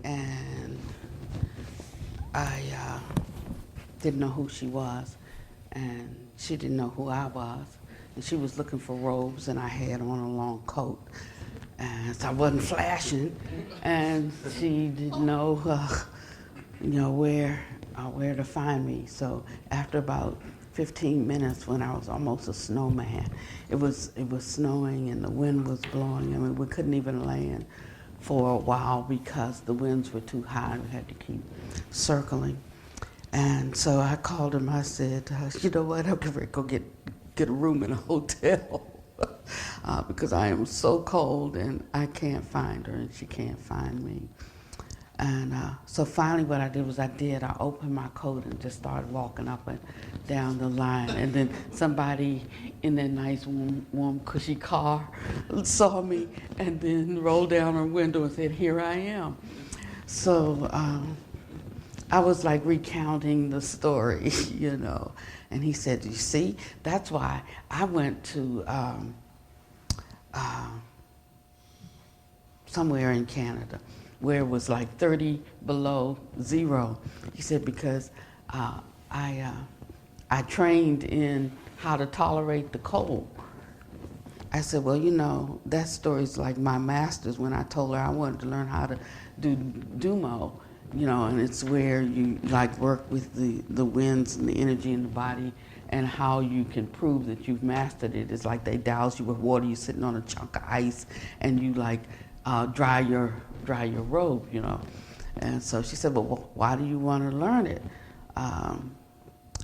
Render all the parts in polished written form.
and I didn't know who she was, and she didn't know who I was, and she was looking for robes, and I had on a long coat, and so I wasn't flashing, and she didn't know, where to find me. So after about 15 minutes, when I was almost a snowman, it was snowing and the wind was blowing. I mean, we couldn't even land for a while because the winds were too high. We had to keep circling. And so I called him. I said, you know what, I'm going to go get a room in a hotel because I am so cold and I can't find her and she can't find me. And so finally what I did was I opened my coat and just started walking up and down the line. And then somebody in that nice warm cushy car saw me and then rolled down her window and said, here I am. So I was like recounting the story, you know. And he said, you see, that's why I went to somewhere in Canada where it was like 30 below zero. He said, because I trained in how to tolerate the cold. I said, well, you know, that story's like my master's when I told her I wanted to learn how to do Dumo, you know, and it's where you like work with the winds and the energy in the body and how you can prove that you've mastered it. It's like they douse you with water, you're sitting on a chunk of ice, and you like dry your robe, you know. And so she said, well, why do you want to learn it?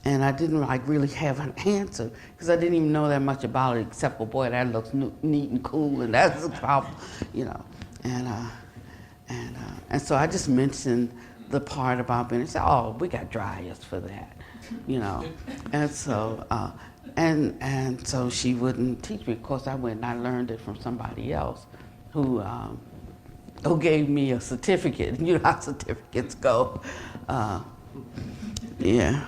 And I didn't like really have an answer because I didn't even know that much about it except for, boy, that looks neat and cool, and that's the problem, you know. And so I just mentioned the part about being, said, oh, we got dryers for that, you know. And so and so she wouldn't teach me. Of course, I went and I learned it from somebody else who gave me a certificate. You know how certificates go. Yeah.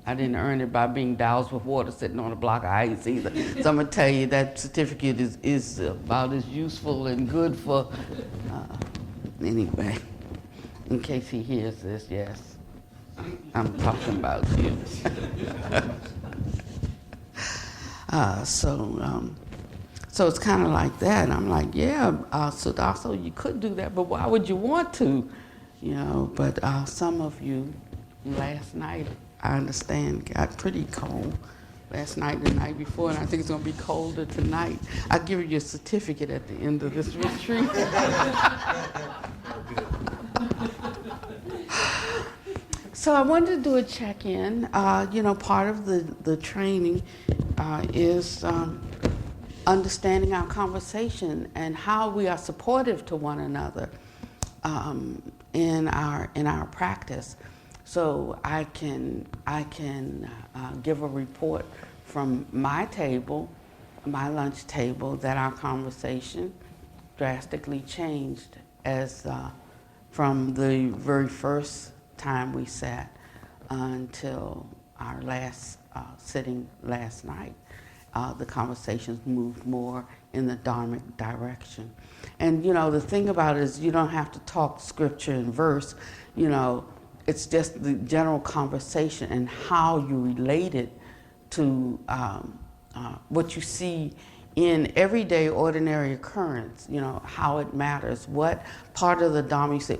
I didn't earn it by being doused with water sitting on a block of ice either. So I'm gonna tell you that certificate is about as useful and good for, anyway, in case he hears this, yes, I'm talking about you. So it's kind of like that. And I'm like, yeah, so you could do that, but why would you want to? You know, but some of you last night, I understand, got pretty cold last night and the night before, and I think it's going to be colder tonight. I'll give you a certificate at the end of this retreat. So I wanted to do a check-in. You know, part of the training is understanding our conversation and how we are supportive to one another in our practice. So I can give a report from my table, my lunch table, that our conversation drastically changed as from the very first time we sat until our last sitting last night. The conversations moved more in the Dharmic direction. And you know, the thing about it is you don't have to talk scripture and verse, you know, it's just the general conversation and how you relate it to what you see in everyday ordinary occurrence, you know, how it matters, what part of the Dharma you say.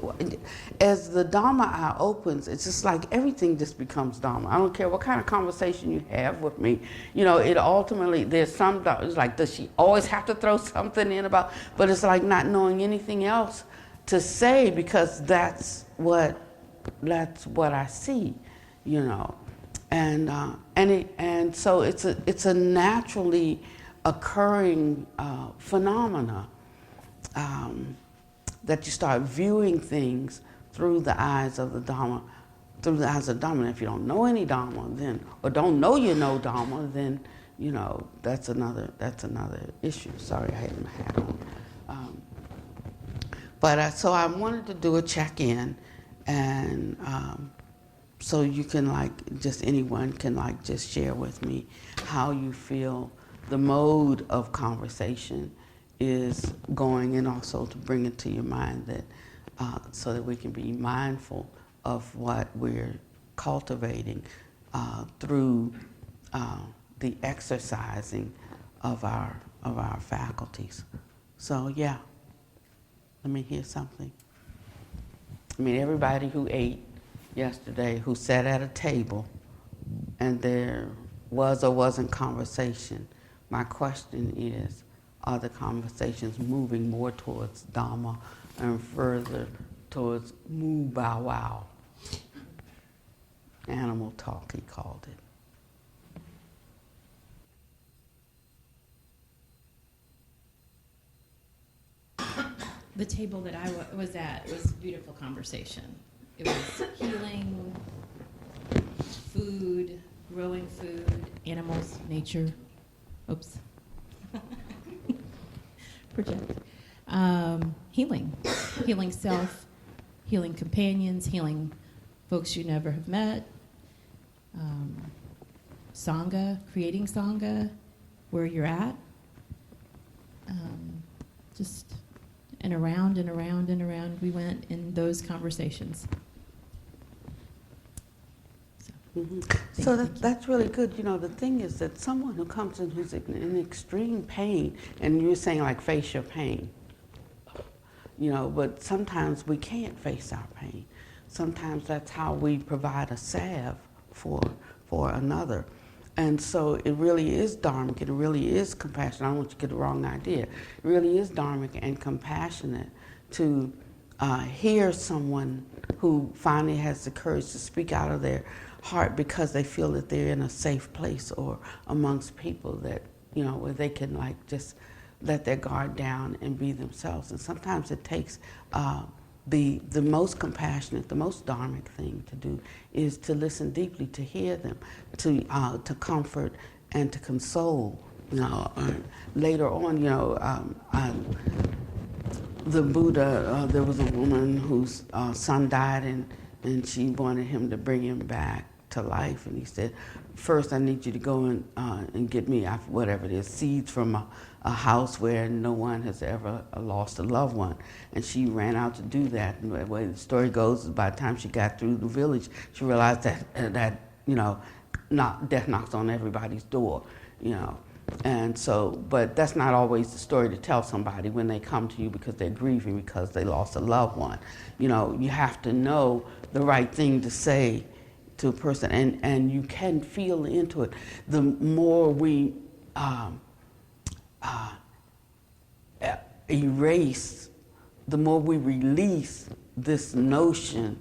As the Dharma eye opens, it's just like everything just becomes Dharma. I don't care what kind of conversation you have with me, you know, it ultimately, there's some, it's like, does she always have to throw something in about, but it's like not knowing anything else to say because that's what I see, you know, and so it's a naturally occurring phenomena that you start viewing things through the eyes of the Dharma, through the eyes of Dharma. And if you don't know any Dharma, then, or don't know you know Dharma, then you know that's another issue. Sorry, I had my hat on. So I wanted to do a check-in. And so you can anyone can just share with me how you feel the mode of conversation is going, and also to bring it to your mind that so that we can be mindful of what we're cultivating through the exercising of our faculties. So yeah, let me hear something. I mean, everybody who ate yesterday, who sat at a table, and there was or wasn't conversation, my question is, are the conversations moving more towards Dharma and further towards moo bow wow? Animal talk, he called it. The table that I was at was beautiful conversation. It was healing, food, growing food, animals, nature. Oops. Project. Healing self, healing companions, healing folks you never have met. Sangha, creating Sangha, where you're at. Just and around and around and around we went in those conversations. So that's really good. You know, the thing is that someone who comes in who's in extreme pain, and you're saying like face your pain, you know, but sometimes we can't face our pain. Sometimes that's how we provide a salve for another. And so it really is dharmic, it really is compassionate. I don't want you to get the wrong idea. It really is dharmic and compassionate to hear someone who finally has the courage to speak out of their heart because they feel that they're in a safe place or amongst people that, you know, where they can like just let their guard down and be themselves. And sometimes it takes the most compassionate, the most dharmic thing to do is to listen deeply, to hear them, to comfort and to console. You know, later on, you know, the Buddha, there was a woman whose son died, and she wanted him to bring him back to life, and he said, first I need you to go and get me, whatever it is, seeds from a house where no one has ever lost a loved one. And she ran out to do that. And the way the story goes is by the time she got through the village, she realized that you know, death knocks on everybody's door, you know. And so, but that's not always the story to tell somebody when they come to you because they're grieving because they lost a loved one. You know, you have to know the right thing to say to a person, and you can feel into it. The more we erase, the more we release this notion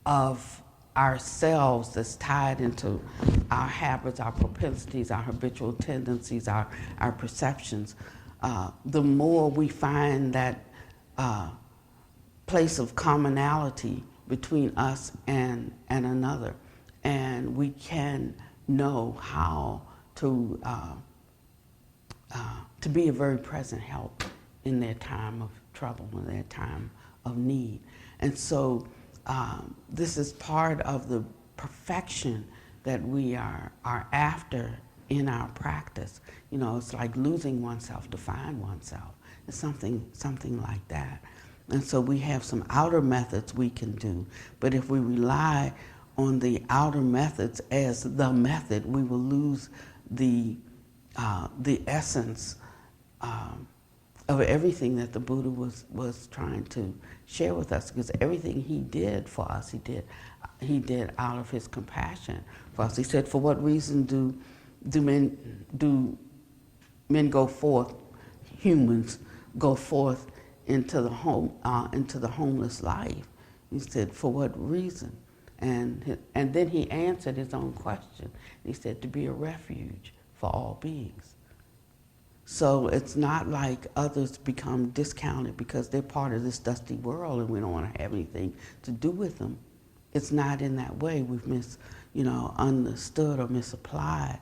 of ourselves that's tied into our habits, our propensities, our habitual tendencies, our perceptions, the more we find that place of commonality between us and another. And we can know how to be a very present help in their time of trouble, in their time of need. And so this is part of the perfection that we are after in our practice. You know, it's like losing oneself to find oneself. It's something like that. And so we have some outer methods we can do, but if we rely on the outer methods as the method, we will lose the essence of everything that the Buddha was trying to share with us, because everything he did for us, he did out of his compassion for us. He said, for what reason do men go forth, humans go forth into the homeless life? He said, for what reason? And then he answered his own question. He said, to be a refuge for all beings. So it's not like others become discounted because they're part of this dusty world and we don't want to have anything to do with them. It's not in that way. We've understood or misapplied.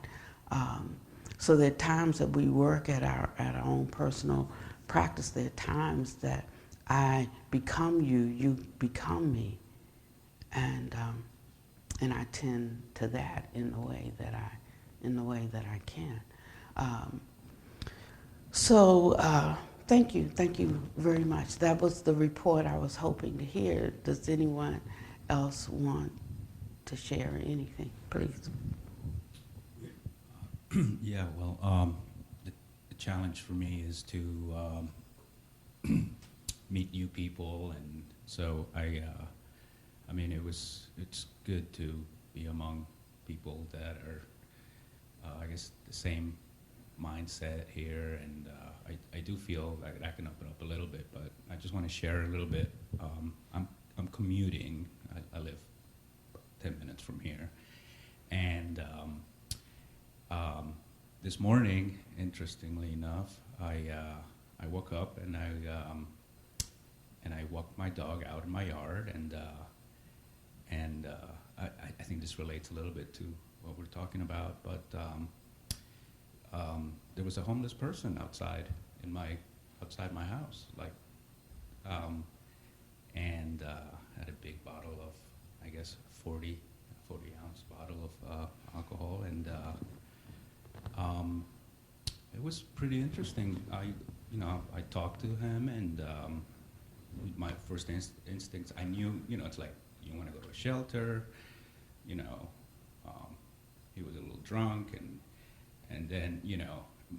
So there are times that we work at our own personal practice. There are times that I become you, you become me, and I tend to that in the way that I can. So Thank you very much. That was the report I was hoping to hear. Does anyone else want to share anything, please? Yeah, well, the challenge for me is to meet new people, and so I mean, it's good to be among people that are, I guess, the same mindset here, and I do feel like I can open up a little bit, but I just want to share a little bit. I'm commuting. I live 10 minutes from here, and this morning, interestingly enough, I woke up and I walked my dog out in my yard, and I think this relates a little bit to what we're talking about, but there was a homeless person outside my house, like, and had a big bottle of, I guess, 40-ounce bottle of alcohol, and it was pretty interesting. I talked to him, and my first instincts, I knew, it's like, you want to go to a shelter, he was a little drunk, and then,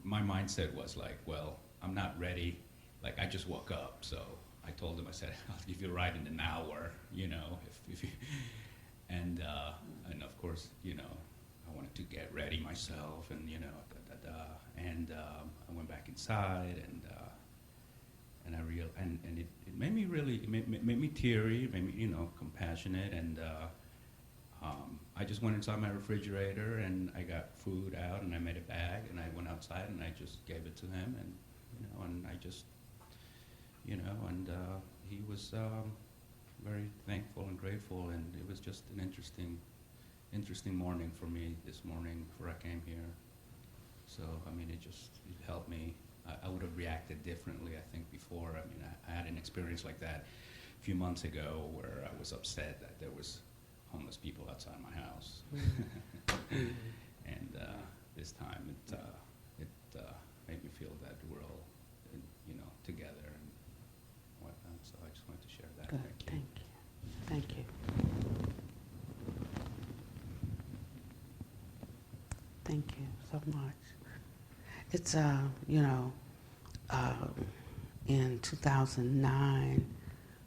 my mindset was like, well, I'm not ready, like, I just woke up, so I told him, I said, I'll give you a ride in an hour, if you, and of course, I wanted to get ready myself, and, and I went back inside, and it made me really, it made me teary, made me, compassionate, and I just went inside my refrigerator, and I got food out, and I made a bag, and I went outside, and I just gave it to him, and, and I just, and he was very thankful and grateful, and it was just an interesting morning for me this morning before I came here. So, I mean, it helped me. I would have reacted differently, I think, before. I mean, I had an experience like that a few months ago where I was upset that there was homeless people outside my house. And this time it made me feel that we're all, together and whatnot. So I just wanted to share that. Good. Thank you. Thank you so much. It's, in 2009,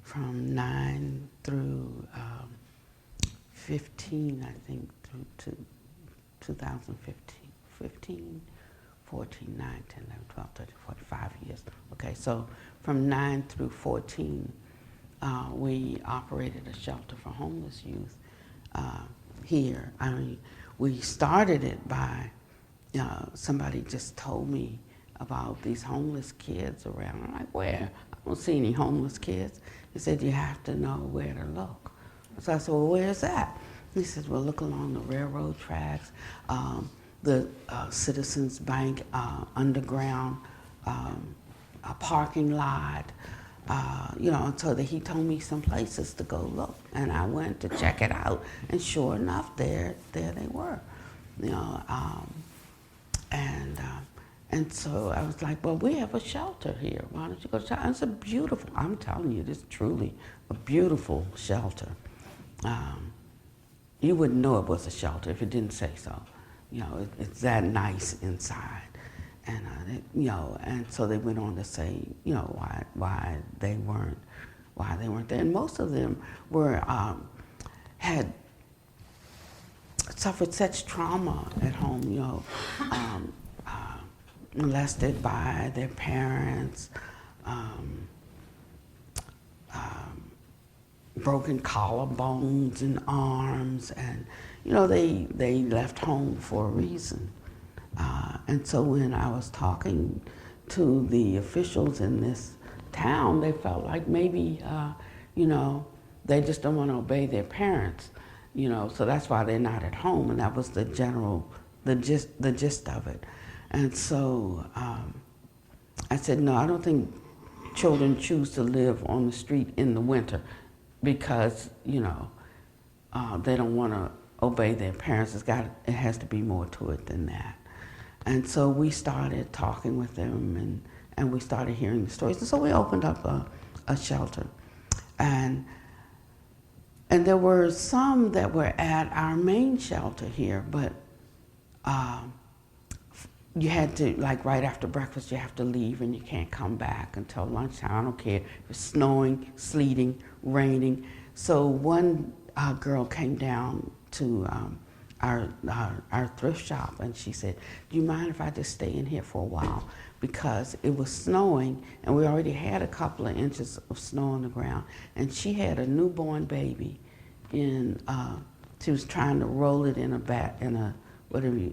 from 9 through 15, I think, through to 2015, 14, 9, 10, 11, 12, 13, 14, 5 years. Okay, so from 9 through 14, we operated a shelter for homeless youth here. I mean, we started it by somebody just told me about these homeless kids around. I'm like, where? I don't see any homeless kids. He said, you have to know where to look. So I said, well, where's that? He said, well, look along the railroad tracks, the Citizens Bank underground, a parking lot, so that he told me some places to go look. And I went to check it out, and sure enough, there they were. And so I was like, well, we have a shelter here. Why don't you go to shelter? And it's a beautiful, I'm telling you, this is truly a beautiful shelter. You wouldn't know it was a shelter if it didn't say so. It's that nice inside. And, and so they went on to say, why they weren't there. And most of them were, had suffered such trauma at home, molested by their parents, broken collarbones and arms, and they left home for a reason. And so when I was talking to the officials in this town, they felt like maybe they just don't want to obey their parents, so that's why they're not at home, and that was the gist of it. And so I said, no, I don't think children choose to live on the street in the winter because, they don't want to obey their parents. It has to be more to it than that. And so we started talking with them and we started hearing the stories. And so we opened up a shelter. And there were some that were at our main shelter here, but you had to, like right after breakfast, you have to leave and you can't come back until lunchtime. I don't care if it's snowing, sleeting, raining. So one girl came down to our thrift shop, and she said, "Do you mind if I just stay in here for a while?" Because it was snowing, and we already had a couple of inches of snow on the ground, and she had a newborn baby in. She was trying to roll it in a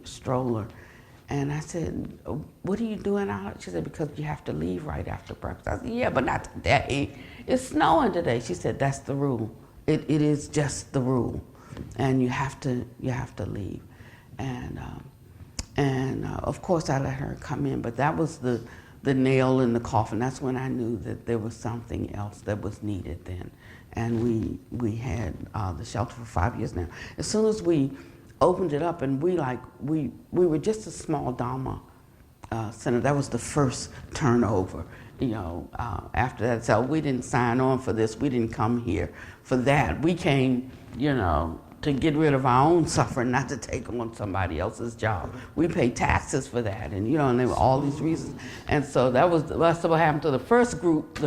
stroller. And I said, "What are you doing out?" She said, "Because you have to leave right after breakfast." I said, "Yeah, but not today. It's snowing today." She said, "That's the rule. It is just the rule, and you have to leave." And of course I let her come in, but that was the nail in the coffin. That's when I knew that there was something else that was needed then. And we had the shelter for 5 years now. As soon as we opened it up, and we were just a small Dharma center. That was the first turnover, after that. So we didn't sign on for this. We didn't come here for that. We came, to get rid of our own suffering, not to take on somebody else's job. We pay taxes for that, and and there were all these reasons. And so that's what happened to the first group,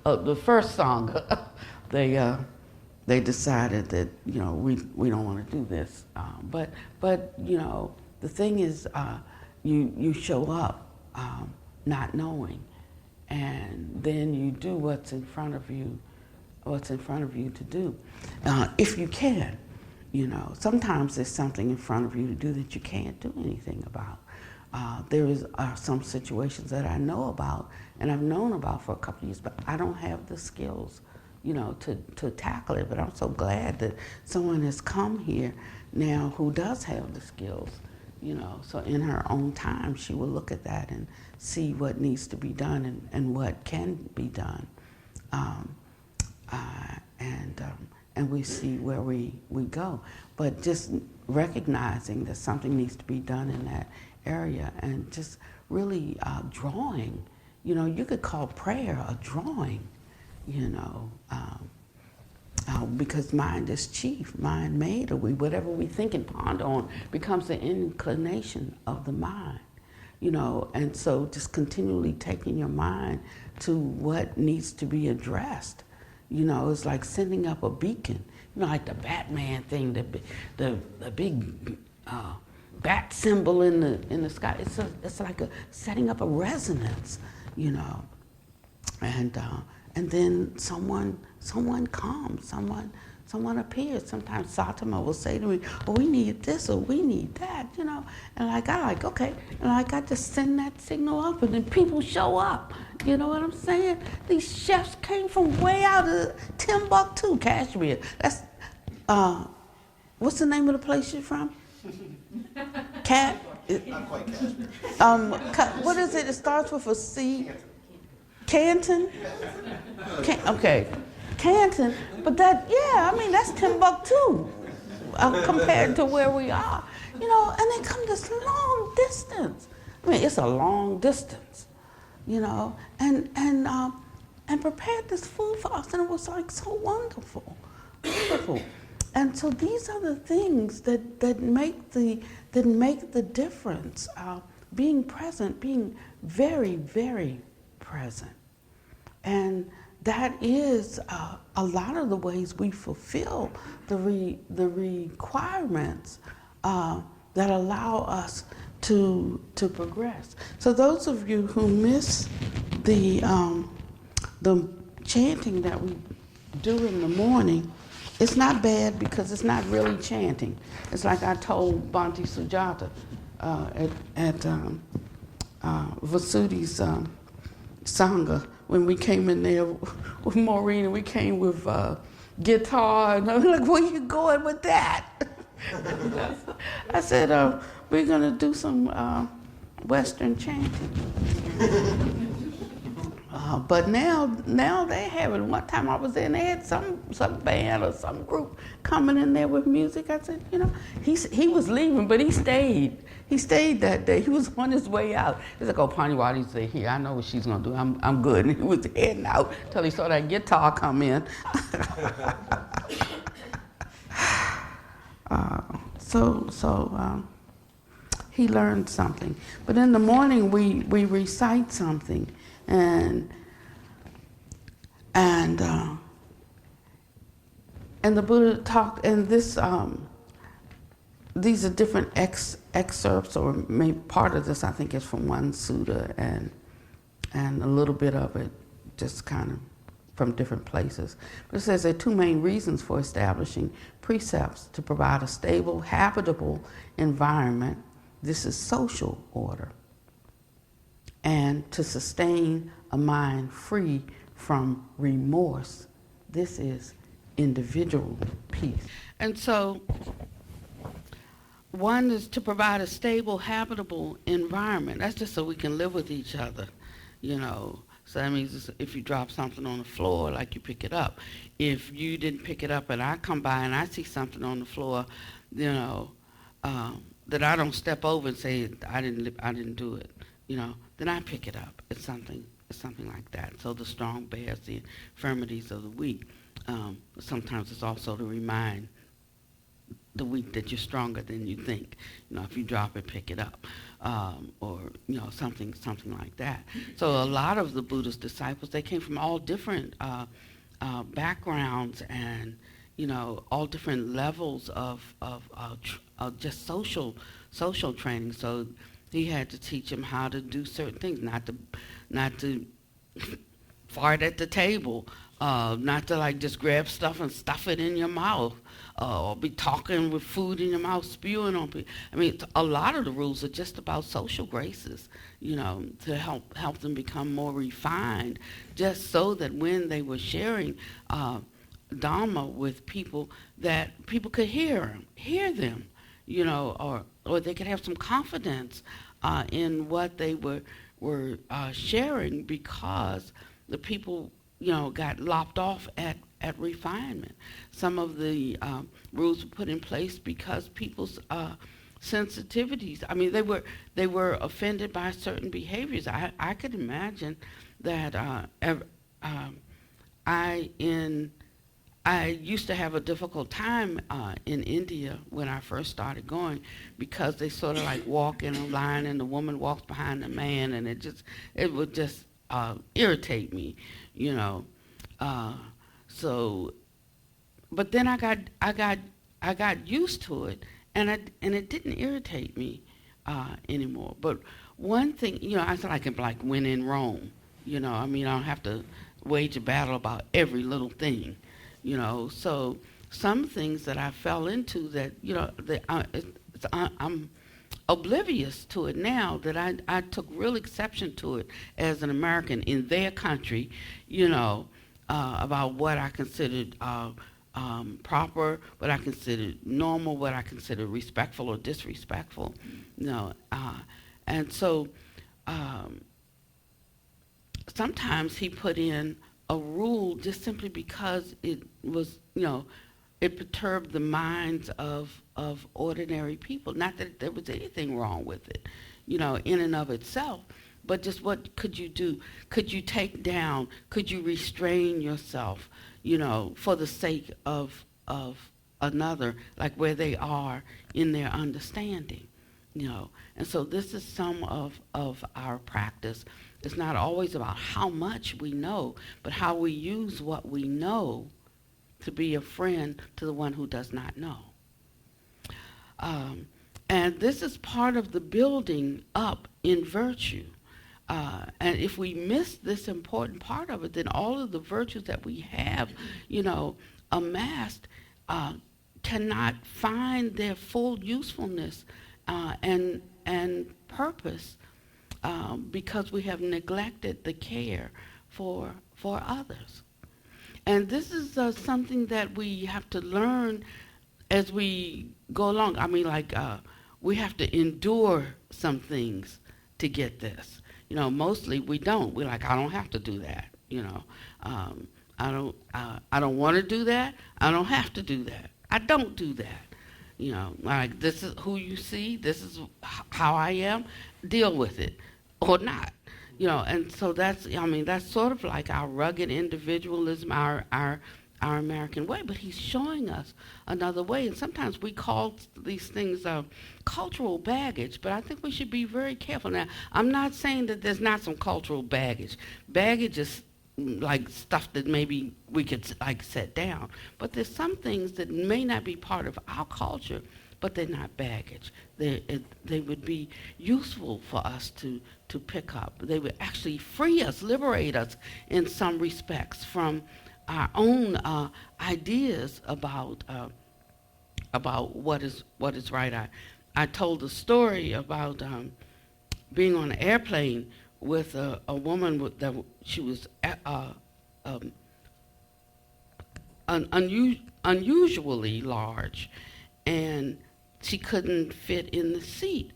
the first sangha. They decided that we don't want to do this, but the thing is, you show up not knowing, and then you do what's in front of you to do, if you can. Sometimes there's something in front of you to do that you can't do anything about. There are some situations that I know about and I've known about for a couple of years, but I don't have the skills to tackle it. But I'm so glad that someone has come here now who does have the skills, so in her own time she will look at that and see what needs to be done and what can be done. And we see where we go. But just recognizing that something needs to be done in that area, and just really drawing. You could call prayer a drawing, because mind is chief, mind made, or whatever we think and ponder on becomes the inclination of the mind. And so just continually taking your mind to what needs to be addressed. It's like sending up a beacon, like the Batman thing, the big bat symbol in the sky. It's like setting up a resonance, and then someone comes, someone appears. Sometimes Satima will say to me, "Oh, we need this or we need that," and okay, and I just send that signal up, and then people show up. You know what I'm saying? These chefs came from way out of Timbuktu, Kashmir. That's what's the name of the place you're from? Not quite Kashmir. What is it? It starts with a C. Canton? Okay, Canton. But that's Timbuktu compared to where we are. And they come this long distance. It's a long distance, and prepared this food for us, and it was like so wonderful. And so these are the things that make the difference. Being present, being very, very present. And that is a lot of the ways we fulfill the requirements that allow us to progress. So those of you who miss the chanting that we do in the morning, it's not bad because it's not really chanting. It's like I told Bhante Sujata at Vasudhi's Sangha when we came in there with Maureen, and we came with guitar, and I was like, "Where you going with that?" I said, "We're going to do some Western chanting." But now they have it. One time I was there and they had some band or some group coming in there with music. I said, he was leaving, but he stayed. He stayed that day. He was on his way out. He's like, oh, Pannavati said, here, I know what she's gonna do. I'm good. And he was heading out till he saw that guitar come in. He learned something. But in the morning we recite something, and the Buddha talked, and this these are different excerpts, or maybe part of this I think is from one sutta, and a little bit of it just kind of from different places. But it says there are two main reasons for establishing precepts: to provide a stable, habitable environment. This is social order. And to sustain a mind free from remorse. This is individual peace. And so one is to provide a stable, habitable environment. That's just so we can live with each other, So that means if you drop something on the floor, like you pick it up. If you didn't pick it up and I come by and I see something on the floor, that I don't step over and say I didn't do it, then I pick it up. It's something like that. So the strong bears the infirmities of the weak. Sometimes it's also to remind the weak that you're stronger than you think. If you drop it, pick it up, or something like that. So a lot of the Buddha's disciples, they came from all different backgrounds and all different levels of just social training. So he had to teach them how to do certain things, not to fart at the table, not to just grab stuff and stuff it in your mouth, or be talking with food in your mouth, spewing on people. I mean, a lot of the rules are just about social graces, to help them become more refined, just so that when they were sharing Dharma with people, that people could hear them, or they could have some confidence in what they were sharing, because the people, got lopped off at refinement. Some of the rules were put in place because people's sensitivities. I mean, they were offended by certain behaviors. I could imagine that I used to have a difficult time in India when I first started going, because they sort of walk in a line and the woman walks behind the man, and it would just irritate me, So, but then I got used to it, and it didn't irritate me anymore. But one thing, I said I could when in Rome, I don't have to wage a battle about every little thing. So some things that I fell into that, I'm oblivious to it now, that I took real exception to it as an American in their country, about what I considered proper, what I considered normal, what I considered respectful or disrespectful, and so sometimes he put in a rule just simply because it was, it perturbed the minds of ordinary people. Not that there was anything wrong with it, in and of itself, but just what could you do? Could you take down? Could you restrain yourself, for the sake of another, like where they are in their understanding, And so this is some of our practice. It's not always about how much we know, but how we use what we know to be a friend to the one who does not know. And this is part of the building up in virtue. And if we miss this important part of it, then all of the virtues that we have, amassed, cannot find their full usefulness and purpose, because we have neglected the care for others. And this is something that we have to learn as we go along. I mean, we have to endure some things to get this. mostly we don't. We're like, I don't have to do that. I don't want to do that. I don't have to do that. I don't do that. Like, this is who you see. This is how I am. Deal with it or not. And so that's sort of like our rugged individualism, our American way, but he's showing us another way. And sometimes we call these things cultural baggage, but I think we should be very careful. Now, I'm not saying that there's not some cultural baggage. Baggage is like stuff that maybe we could like set down, but there's some things that may not be part of our culture, but they're not baggage. They would be useful for us to pick up. They would actually free us, liberate us in some respects from our own ideas about what is right. I told a story about being on an airplane with a woman that she was unusually large, and she couldn't fit in the seat.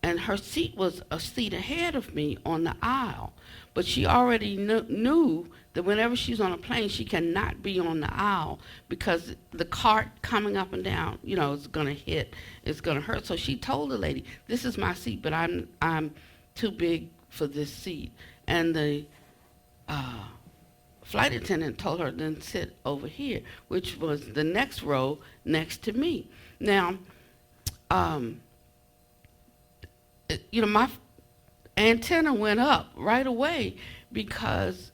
And her seat was a seat ahead of me on the aisle. But she already knew that whenever she's on a plane, she cannot be on the aisle because the cart coming up and down, is going to hit, it's going to hurt. So she told the lady, this is my seat, but I'm too big for this seat. And the flight attendant told her, then sit over here, which was the next row next to me. Now, my antenna went up right away because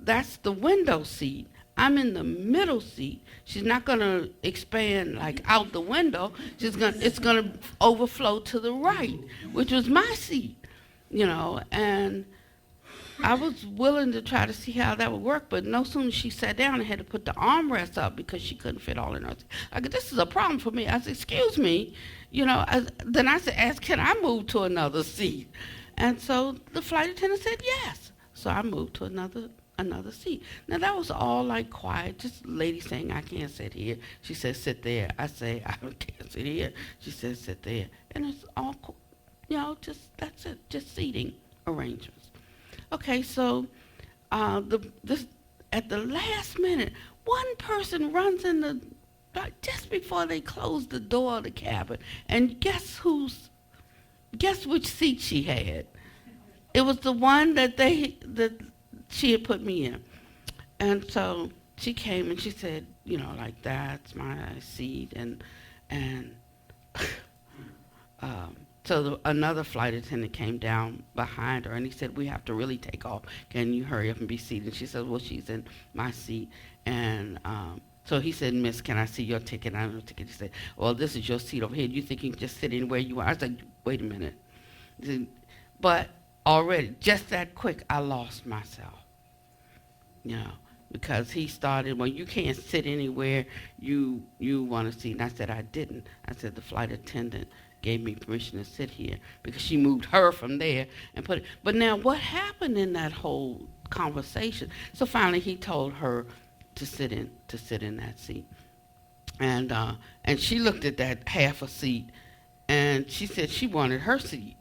that's the window seat. I'm in the middle seat. She's not going to expand like out the window. It's going to overflow to the right, which was my seat, and I was willing to try to see how that would work, but no sooner she sat down and had to put the armrest up because she couldn't fit all in her seat. I go, this is a problem for me. I said, excuse me. Then I said, can I move to another seat? And so the flight attendant said yes. So I moved to another seat. Now that was all like quiet, just a lady saying, I can't sit here. She said, sit there. I say, I can't sit here. She said, sit there. And it's all, that's it, just seating arrangements. Okay, so at the last minute, one person runs in just before they close the door of the cabin, and guess which seat she had? It was the one that she had put me in. And so she came and she said, like, that's my seat, and so another flight attendant came down behind her, and he said, we have to really take off. Can you hurry up and be seated? And she said, well, she's in my seat. And so he said, miss, can I see your ticket? I have no ticket. He said, well, this is your seat over here. Do you think you can just sit anywhere you are? I said, wait a minute. But already, just that quick, I lost myself. Because he started, well, you can't sit anywhere you want to sit. And I said, I didn't. I said, the flight attendant gave me permission to sit here because she moved her from there and put it. But now what happened in that whole conversation? So finally he told her to sit in that seat. And she looked at that half a seat and she said she wanted her seat.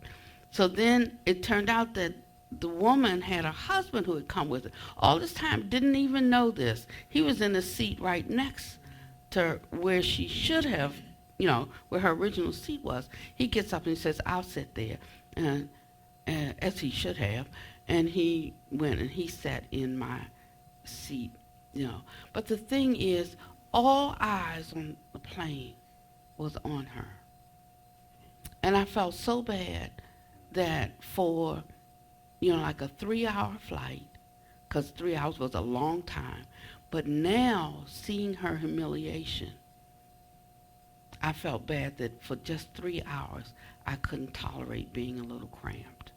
So then it turned out that the woman had a husband who had come with her. All this time, didn't even know this. He was in the seat right next to where she should have, where her original seat was. He gets up and he says, I'll sit there, and as he should have. And he went and he sat in my seat, But the thing is, all eyes on the plane was on her. And I felt so bad that for, like a 3-hour flight, because 3 hours was a long time, but now seeing her humiliation, I felt bad that for just 3 hours, I couldn't tolerate being a little cramped.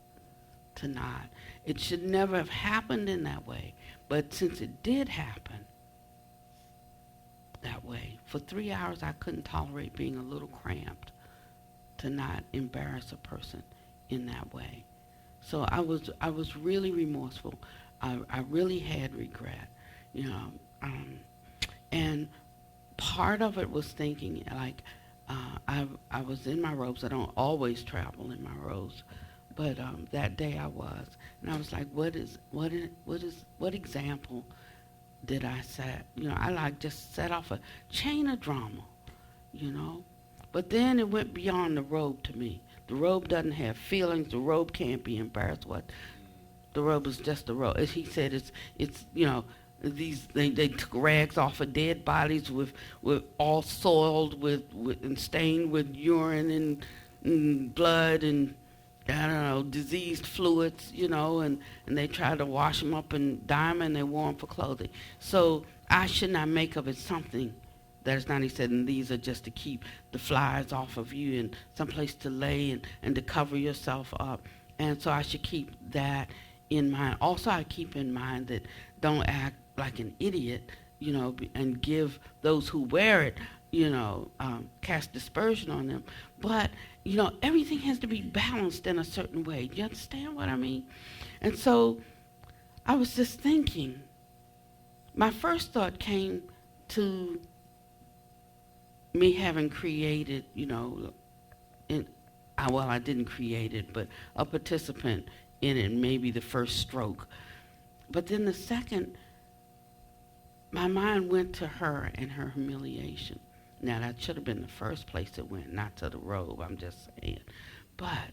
To not. It should never have happened in that way, but since it did happen that way, for 3 hours, I couldn't tolerate being a little cramped, to not embarrass a person in that way. So I was really remorseful. I really had regret, and part of it was thinking like I was in my robes. I don't always travel in my robes, But that day I was, and I was like, what example did I set? I like just set off a chain of drama, you know. But then it went beyond the robe to me. The robe doesn't have feelings. The robe can't be embarrassed. What? The robe is just a robe. As he said, it's they took rags off of dead bodies with all soiled with and stained with urine and blood and I don't know, diseased fluids, and they tried to wash them up and dye them and they wore them for clothing. So I should not make of it something that is not, he said, and these are just to keep the flies off of you and someplace to lay and to cover yourself up. And so I should keep that in mind. Also, I keep in mind that don't act like an idiot, and give those who wear it, cast dispersion on them. But, everything has to be balanced in a certain way. Do you understand what I mean? And so I was just thinking, my first thought came to me having created, I didn't create it, but a participant in it, maybe the first stroke. But then the second, my mind went to her and her humiliation. Now, that should have been the first place it went, not to the robe, I'm just saying. But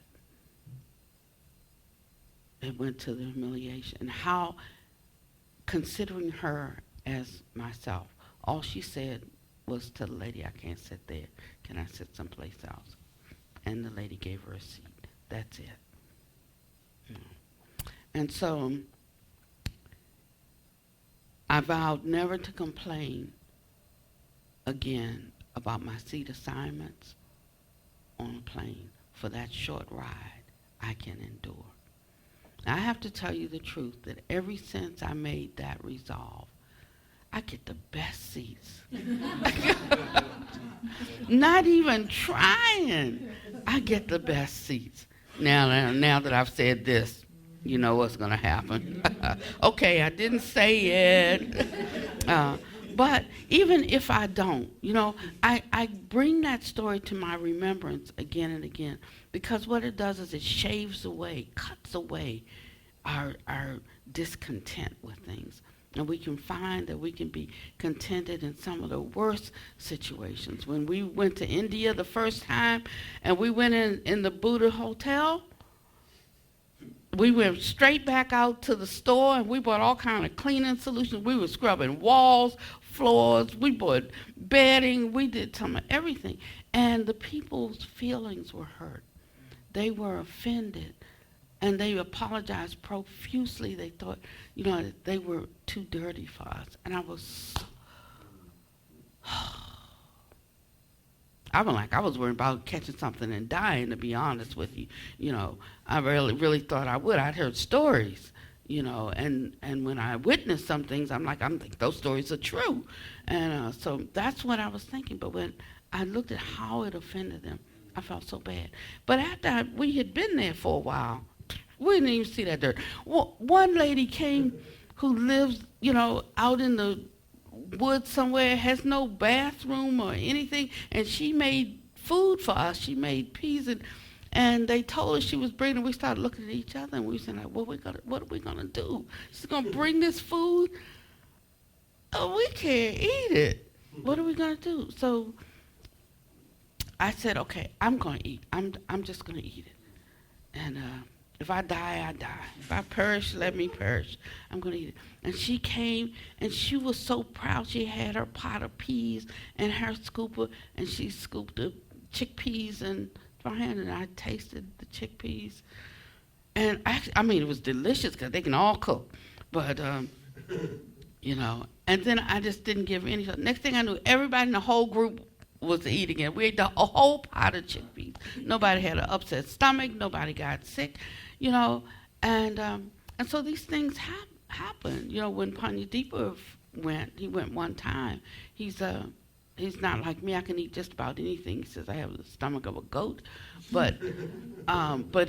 it went to the humiliation. And how, considering her as myself, all she said was to the lady, I can't sit there. Can I sit someplace else? And the lady gave her a seat. That's it. And so I vowed never to complain again about my seat assignments on a plane. For that short ride, I can endure. I have to tell you the truth that ever since I made that resolve, I get the best seats. Not even trying. I get the best seats. Now that I've said this, you know what's going to happen. Okay, I didn't say it. But even if I don't, I bring that story to my remembrance again and again, because what it does is it shaves away, cuts away our discontent with things. And we can find that we can be contented in some of the worst situations. When we went to India the first time and we went in the Buddha hotel, we went straight back out to the store and we bought all kind of cleaning solutions. We were scrubbing walls, floors, we bought bedding, we did some of everything. And the people's feelings were hurt. They were offended. And they apologized profusely. They thought, they were too dirty for us. And I was I was worried about catching something and dying, to be honest with you. I really thought I would. I'd heard stories, and when I witnessed some things, I think those stories are true. And so that's what I was thinking. But when I looked at how it offended them, I felt so bad. But after we had been there for a while, we didn't even see that dirt. One lady came who lives, out in the woods somewhere, has no bathroom or anything, and she made food for us. She made peas, and they told us she was bringing. We started looking at each other, and we said, "What are we gonna do? She's gonna bring this food? Oh, we can't eat it. What are we gonna do?" So I said, "Okay, I'm gonna eat. I'm just gonna eat it, and if I die, I die. If I perish, let me perish. I'm going to eat it." And she came, and she was so proud. She had her pot of peas and her scooper, and she scooped the chickpeas in her hand, and I tasted the chickpeas. And actually, it was delicious because they can all cook. But, and then I just didn't give any. Next thing I knew, everybody in the whole group was eating it. We ate a whole pot of chickpeas. Nobody had an upset stomach. Nobody got sick. And so these things happen. When Pannavati went, he went one time. He's not like me. I can eat just about anything. He says I have the stomach of a goat, but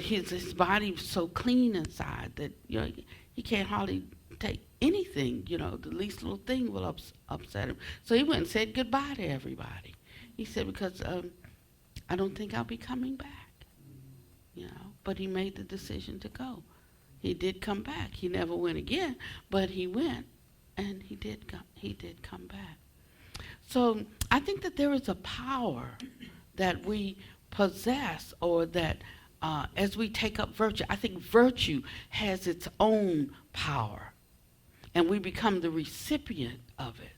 his body's so clean inside that he can't hardly take anything. The least little thing will upset him. So he went and said goodbye to everybody. He said, because I don't think I'll be coming back. but he made the decision to go. He did come back. He never went again, but he went, and he did come back. So I think that there is a power that we possess, or that as we take up virtue, I think virtue has its own power, and we become the recipient of it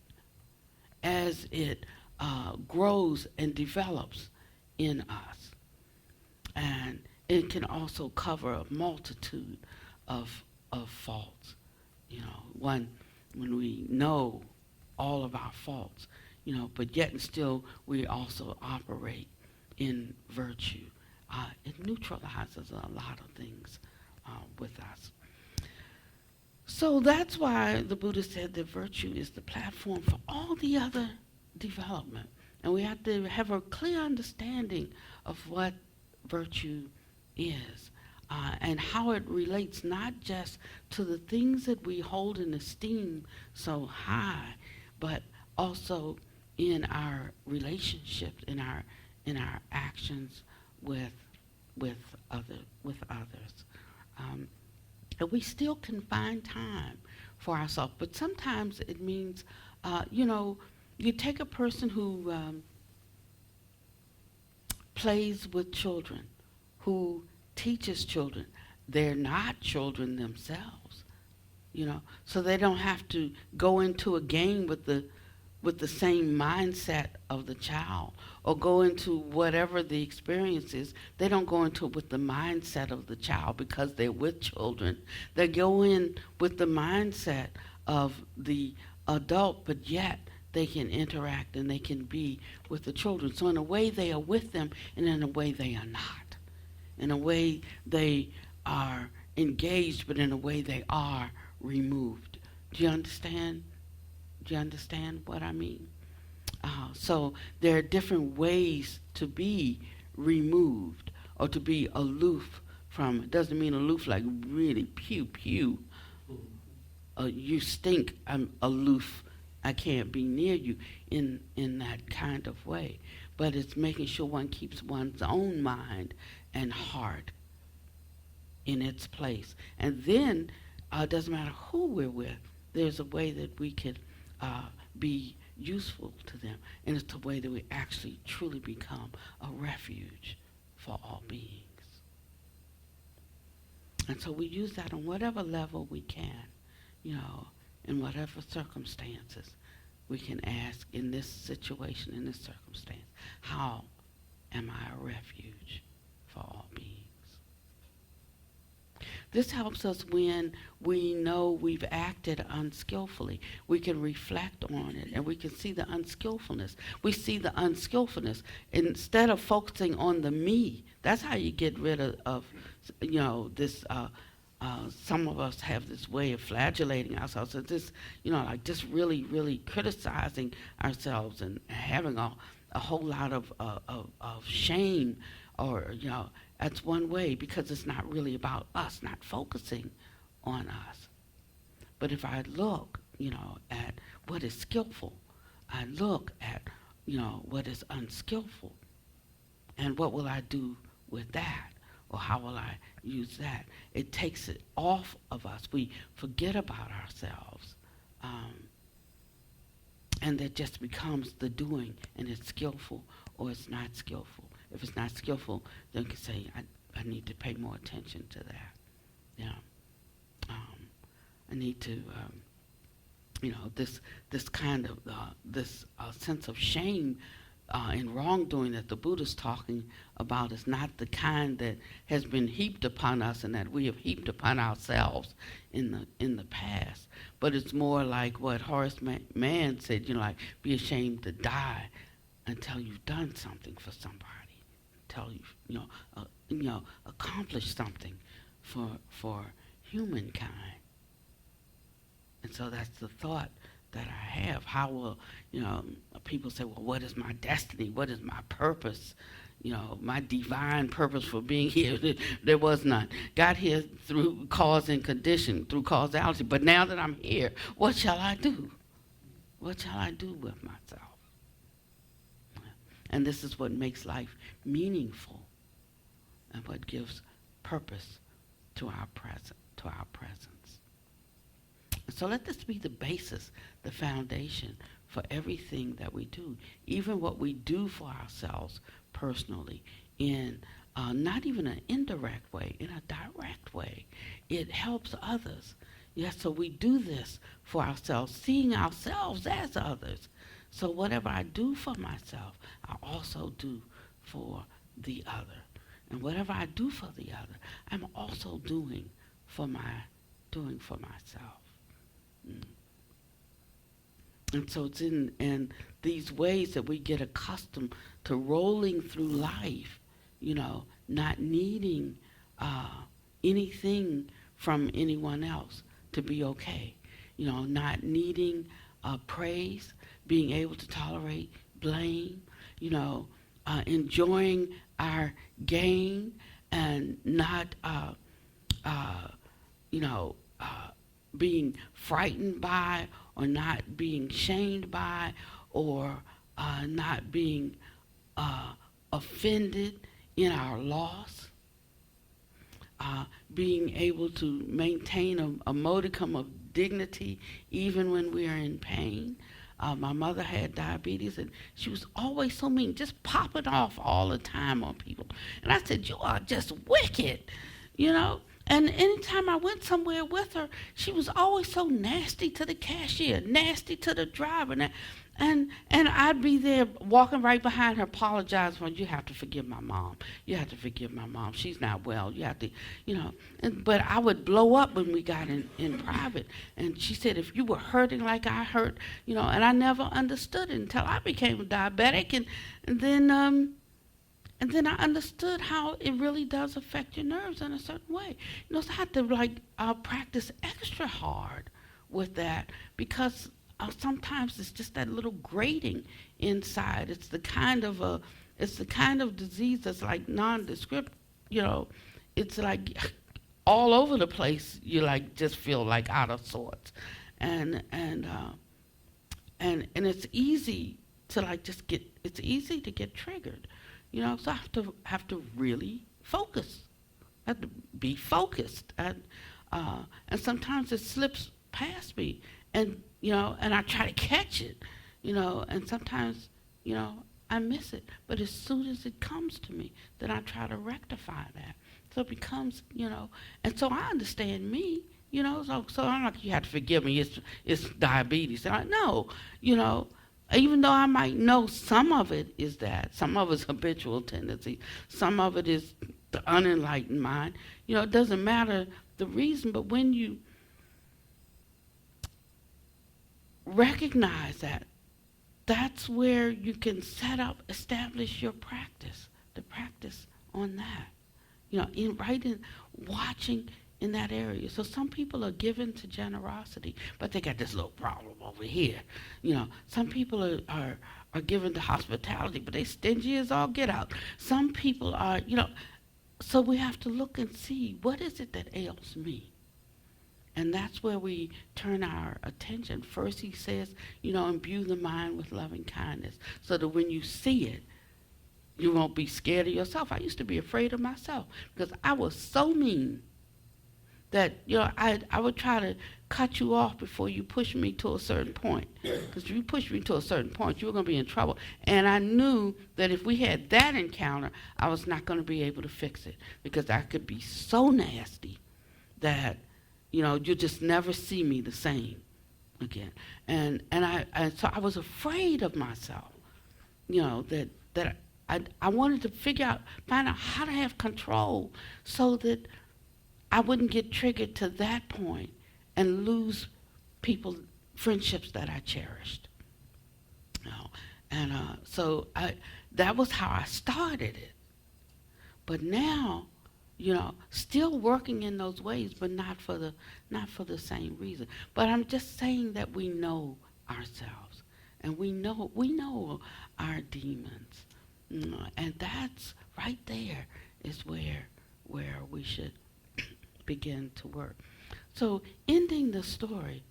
as it grows and develops in us. And it can also cover a multitude of faults. When we know all of our faults, but yet and still we also operate in virtue. It neutralizes a lot of things with us. So that's why the Buddha said that virtue is the platform for all the other development. And we have to have a clear understanding of what virtue is, and how it relates not just to the things that we hold in esteem so high, but also in our relationships, in our actions with others. And we still can find time for ourselves, but sometimes it means, you take a person who plays with children, who teaches children. They're not children themselves, so they don't have to go into a game with the same mindset of the child, or go into whatever the experience is. They don't go into it with the mindset of the child because they're with children. They go in with the mindset of the adult, but yet they can interact and they can be with the children. So in a way they are with them, and in a way they are not. In a way they are engaged, but in a way they are removed. Do you understand? Do you understand what I mean? So there are different ways to be removed, or to be aloof from. It doesn't mean aloof like really pew pew. You stink, I'm aloof, I can't be near you, in that kind of way. But it's making sure one keeps one's own mind and heart in its place. And then it doesn't matter who we're with, there's a way that we can be useful to them. And it's the way that we actually truly become a refuge for all beings. And so we use that on whatever level we can, in whatever circumstances. We can ask, in this situation, in this circumstance, how am I a refuge for all beings? This helps us when we know we've acted unskillfully. We can reflect on it, and we can see the unskillfulness. We see the unskillfulness instead of focusing on the me. That's how you get rid of this. Some of us have this way of flagellating ourselves. So this, like just really, really criticizing ourselves and having a whole lot of shame, or that's one way, because it's not really about us, not focusing on us. But if I look, at what is skillful, I look at, what is unskillful, and what will I do with that, or how will I use that? It takes it off of us. We forget about ourselves, and it just becomes the doing, and it's skillful or it's not skillful. If it's not skillful, then you can say, I need to pay more attention to that. I need to, this kind of, this sense of shame in wrongdoing that the Buddha's talking about is not the kind that has been heaped upon us and that we have heaped upon ourselves in the past. But it's more like what Horace Mann said, be ashamed to die until you've done something for somebody, until you've accomplished something for humankind. And so that's the thought that I have. How will, people say, well, what is my destiny? What is my purpose? My divine purpose for being here. There was none. Got here through cause and condition, through causality. But now that I'm here, what shall I do? What shall I do with myself? And this is what makes life meaningful. and what gives purpose to our presence. So let this be the basis, the foundation for everything that we do, even what we do for ourselves personally, in not even an indirect way, in a direct way. It helps others. Yes, so we do this for ourselves, seeing ourselves as others. So whatever I do for myself, I also do for the other. And whatever I do for the other, I'm also doing for myself. And so it's in these ways that we get accustomed to rolling through life, not needing anything from anyone else to be okay. Not needing praise, being able to tolerate blame, enjoying our gain and not, being frightened by or not being shamed by or not being offended in our loss. Being able to maintain a modicum of dignity even when we are in pain. My mother had diabetes, and she was always so mean, just popping off all the time on people. And I said, "You are just wicked," And anytime I went somewhere with her, she was always so nasty to the cashier, nasty to the driver. And I'd be there walking right behind her, apologizing for, "You have to forgive my mom. You have to forgive my mom. She's not well. You have to, But I would blow up when we got in private. And she said, "If you were hurting like I hurt," and I never understood it until I became diabetic. And then I understood how it really does affect your nerves in a certain way. So I had to practice extra hard with that because sometimes it's just that little grating inside. It's the kind of disease that's like nondescript. It's like all over the place. You just feel like out of sorts, and it's easy to it's easy to get triggered. So I have to really focus. I have to be focused, and sometimes it slips past me, and I try to catch it, and sometimes I miss it. But as soon as it comes to me, then I try to rectify that. So it becomes, and so I understand me, So I'm like, "You have to forgive me. It's diabetes." And I know, Even though I might know some of it is that, some of it's habitual tendency, some of it is the unenlightened mind. It doesn't matter the reason, but when you recognize that, that's where you can establish your practice, the practice on that. In watching in that area. So some people are given to generosity, but they got this little problem over here. Some people are given to hospitality, but they stingy as all get out. Some people are, so we have to look and see, what is it that ails me? And that's where we turn our attention. First he says, imbue the mind with loving kindness, so that when you see it, you won't be scared of yourself. I used to be afraid of myself because I was so mean that I would try to cut you off before you push me to a certain point. Because if you push me to a certain point, you were going to be in trouble. And I knew that if we had that encounter, I was not going to be able to fix it, because I could be so nasty that you'll just never see me the same again. And so I was afraid of myself. That I wanted to find out how to have control so that I wouldn't get triggered to that point and lose friendships that I cherished. And so that was how I started it. But now, still working in those ways, but not for the same reason. But I'm just saying that we know ourselves, and we know our demons, and that's right there is where we should begin to work. So ending the story,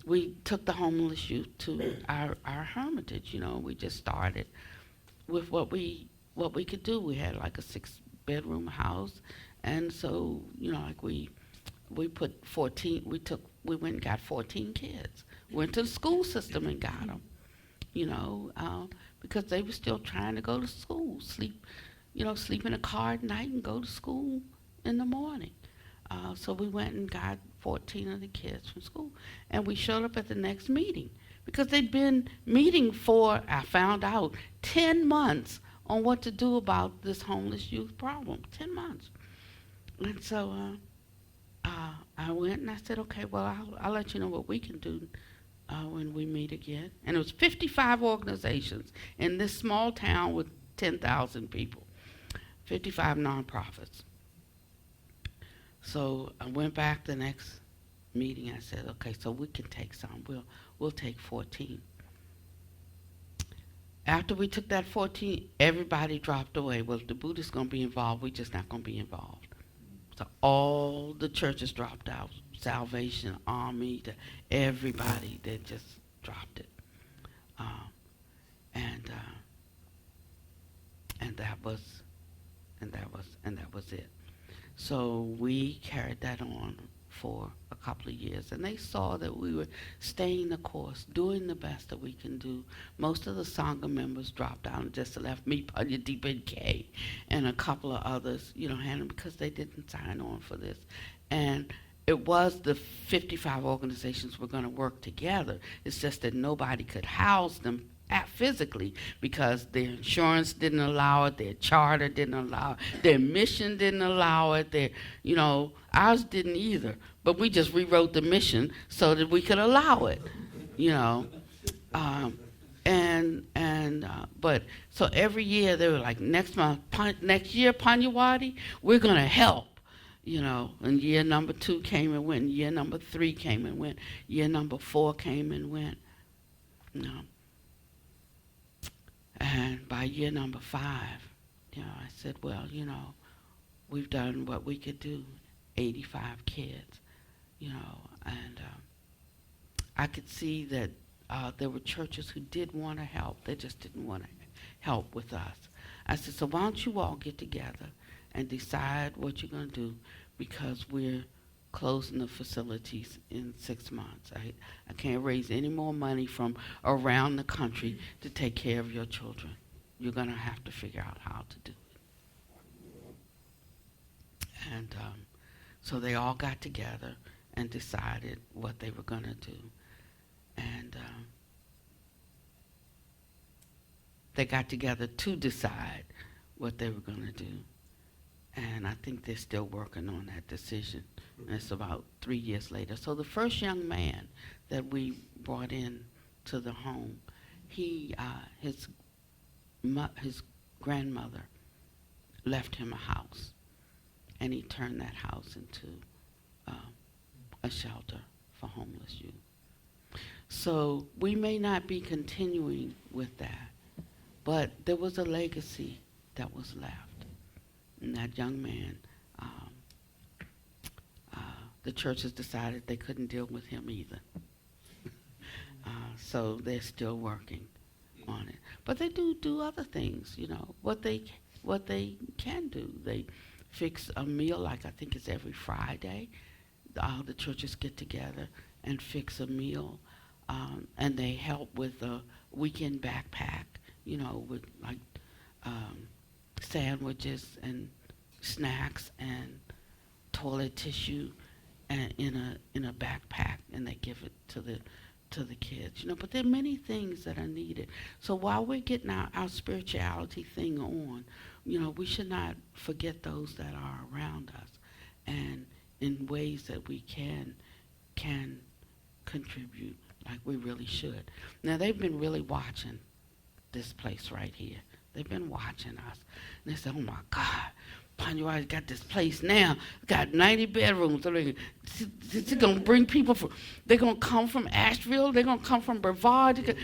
we took the homeless youth to our hermitage. We just started with what we could do. We had like a 6-bedroom house, and so like we put 14. We went and got 14 kids. Went to the school system and got them. Because they were still trying to go to school, sleep in a car at night and go to school in the morning. So we went and got 14 of the kids from school, and we showed up at the next meeting because they'd been meeting for, I found out, 10 months on what to do about this homeless youth problem. 10 months. And so I went and I said, okay, well, I'll let you know what we can do when we meet again. And it was 55 organizations in this small town with 10,000 people, 55 nonprofits. So I went back the next meeting. I said, okay, so we can take some. We'll take 14. After we took that 14, everybody dropped away. Well, if the Buddhists going to be involved, we're just not going to be involved. So all the churches dropped out. Salvation Army, everybody, they just dropped it. And that was it. So we carried that on for a couple of years, and they saw that we were staying the course, doing the best that we can do. Most of the Sangha members dropped out and just left me, Punyadeep and Kay, and a couple of others, because they didn't sign on for this. And it was the 55 organizations were going to work together. It's just that nobody could house them physically because their insurance didn't allow it, their charter didn't allow it, their mission didn't allow it, ours didn't either. But we just rewrote the mission so that we could allow it, But so every year they were like, next year, Pannavati, we're going to help. And year number 2 came and went. Year number 3 came and went. Year number 4 came and went. And by year number 5, I said, well, we've done what we could do. 85 kids, and I could see that there were churches who did want to help. They just didn't want to help with us. I said, so why don't you all get together and decide what you're going to do, because we're closing the facilities in 6 months. I can't raise any more money from around the country to take care of your children. You're going to have to figure out how to do it. And so they all got together and decided what they were going to do. And they got together to decide what they were going to do. And I think they're still working on that decision. And it's about 3 years later. So the first young man that we brought in to the home, his grandmother left him a house, and he turned that house into a shelter for homeless youth. So we may not be continuing with that, but there was a legacy that was left. And that young man, the churches decided they couldn't deal with him either. So they're still working on it. But they do other things, what they can do. They fix a meal, like I think it's every Friday. The churches get together and fix a meal, and they help with a weekend backpack, with like sandwiches and snacks and toilet tissue and in a backpack, and they give it to the kids, but there are many things that are needed. So while we're getting our spirituality thing on, we should not forget those that are around us, and in ways that we can contribute like we really should. Now they've been really watching this place right here. They've been watching us. And they said, oh my God, Pannavati's got this place now. It's got 90 bedrooms. So they're going to bring people they're going to come from Asheville. They're going to come from Brevard.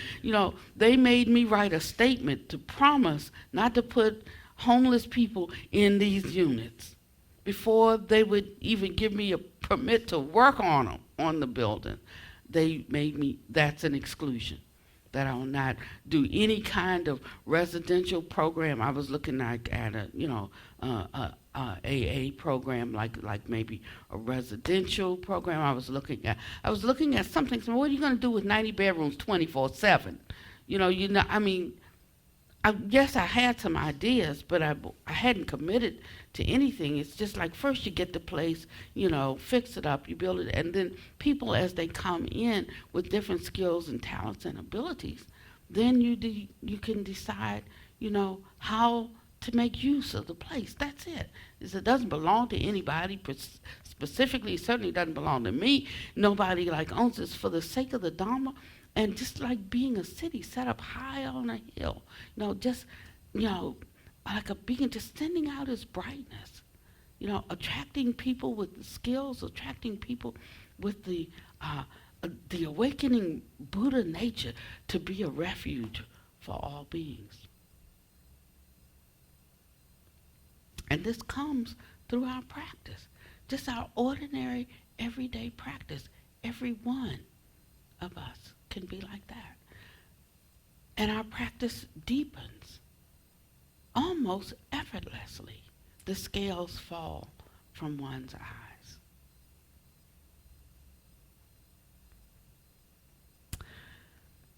They made me write a statement to promise not to put homeless people in these units before they would even give me a permit to work on them, on the building. They made me, that's an exclusion. that I will not do any kind of residential program. I was looking like at a, AA program, like maybe a residential program. I was looking at something. So what are you going to do with 90 bedrooms 24/7? Yes, I had some ideas, but I hadn't committed to anything. It's just like first you get the place, fix it up, you build it, and then people as they come in with different skills and talents and abilities, then you can decide, how to make use of the place. That's it. It doesn't belong to anybody specifically. It certainly doesn't belong to me. Nobody owns this for the sake of the Dharma. And just like being a city set up high on a hill, like a beacon, just sending out its brightness, attracting people with the skills, attracting people with the awakening Buddha nature to be a refuge for all beings. And this comes through our practice, just our ordinary, everyday practice. Every one of us can be like that. And our practice deepens almost effortlessly. The scales fall from one's eyes.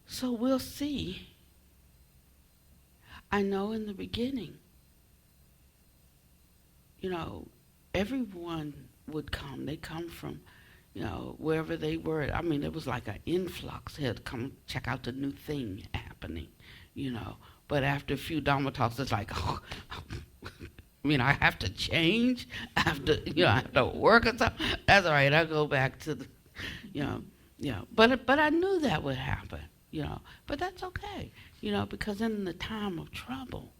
So we'll see. I know in the beginning, everyone would come. They come from wherever they were. It was like an influx. They had to come check out the new thing happening, But after a few Dharma talks, it's like, I have to change. I have to work or something. That's all right. I'll go back to the, But I knew that would happen, But that's okay, because in the time of trouble,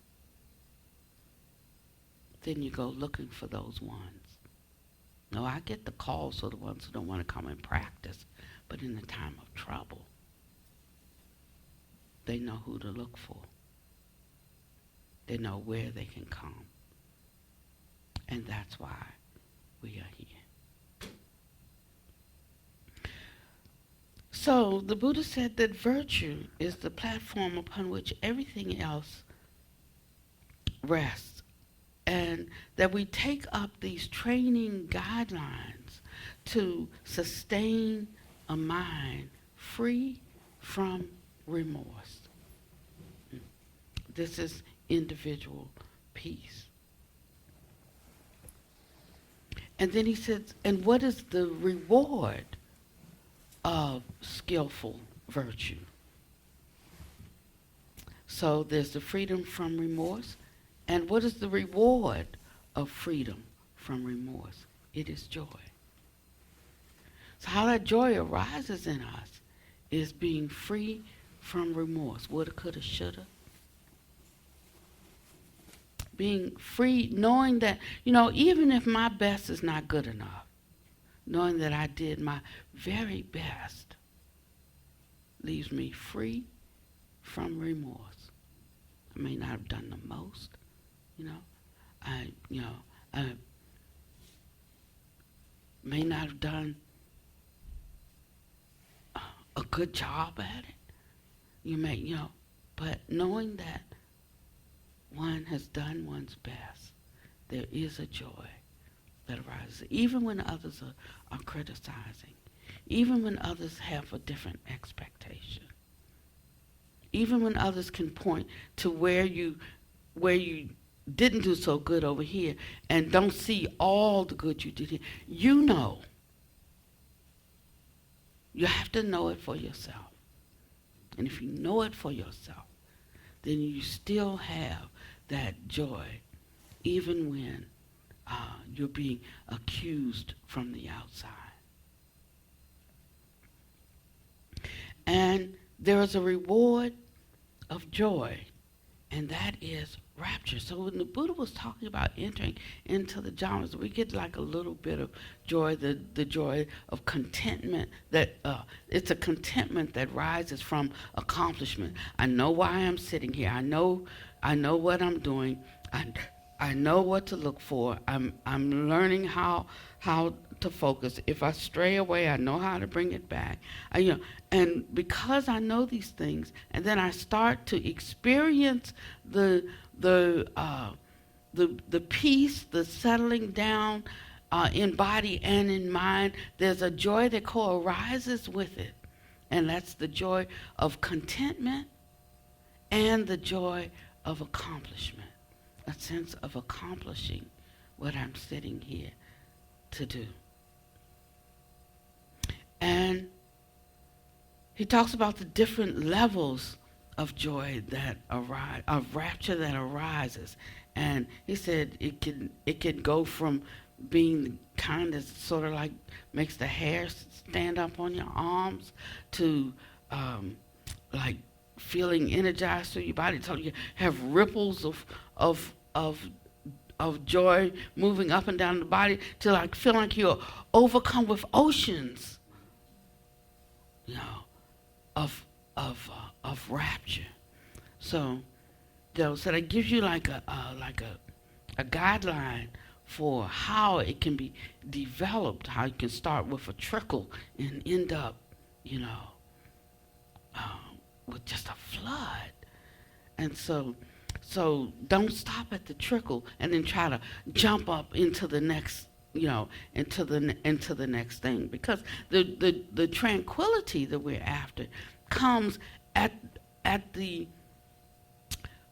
then you go looking for those ones. No, I get the calls for the ones who don't want to come and practice, but in the time of trouble, they know who to look for. They know where they can come. And that's why we are here. So the Buddha said that virtue is the platform upon which everything else rests. And that we take up these training guidelines to sustain a mind free from remorse. This is individual peace. And then he says, and what is the reward of skillful virtue? So there's the freedom from remorse. And what is the reward of freedom from remorse? It is joy. So how that joy arises in us is being free from remorse. Woulda, coulda, shoulda. Being free, knowing that, even if my best is not good enough, knowing that I did my very best leaves me free from remorse. I may not have done the most. I may not have done a good job at it. But knowing that one has done one's best, there is a joy that arises, even when others are criticizing, even when others have a different expectation, even when others can point to where you didn't do so good over here and don't see all the good you did here. You have to know it for yourself. And if you know it for yourself, then you still have that joy even when you're being accused from the outside. And there is a reward of joy, and that is rapture. So when the Buddha was talking about entering into the jhanas, we get like a little bit of joy, the joy of contentment. That it's a contentment that rises from accomplishment. I know why I'm sitting here. I know what I'm doing. I know what to look for. I'm learning how to focus. If I stray away, I know how to bring it back. And because I know these things, and then I start to experience the peace, the settling down in body and in mind, there's a joy that co-arises with it. And that's the joy of contentment and the joy of accomplishment, a sense of accomplishing what I'm sitting here to do. And he talks about the different levels of joy that arise, of rapture that arises. And he said it can go from being the kind that sort of like makes the hair stand up on your arms to like feeling energized through your body, so you have ripples of joy moving up and down the body, to like feel like you're overcome with oceans, of rapture. So, so that gives you like a guideline for how it can be developed, how you can start with a trickle and end up, with just a flood. And so don't stop at the trickle and then try to jump up into the next, into the next thing, because the tranquility that we're after comes at the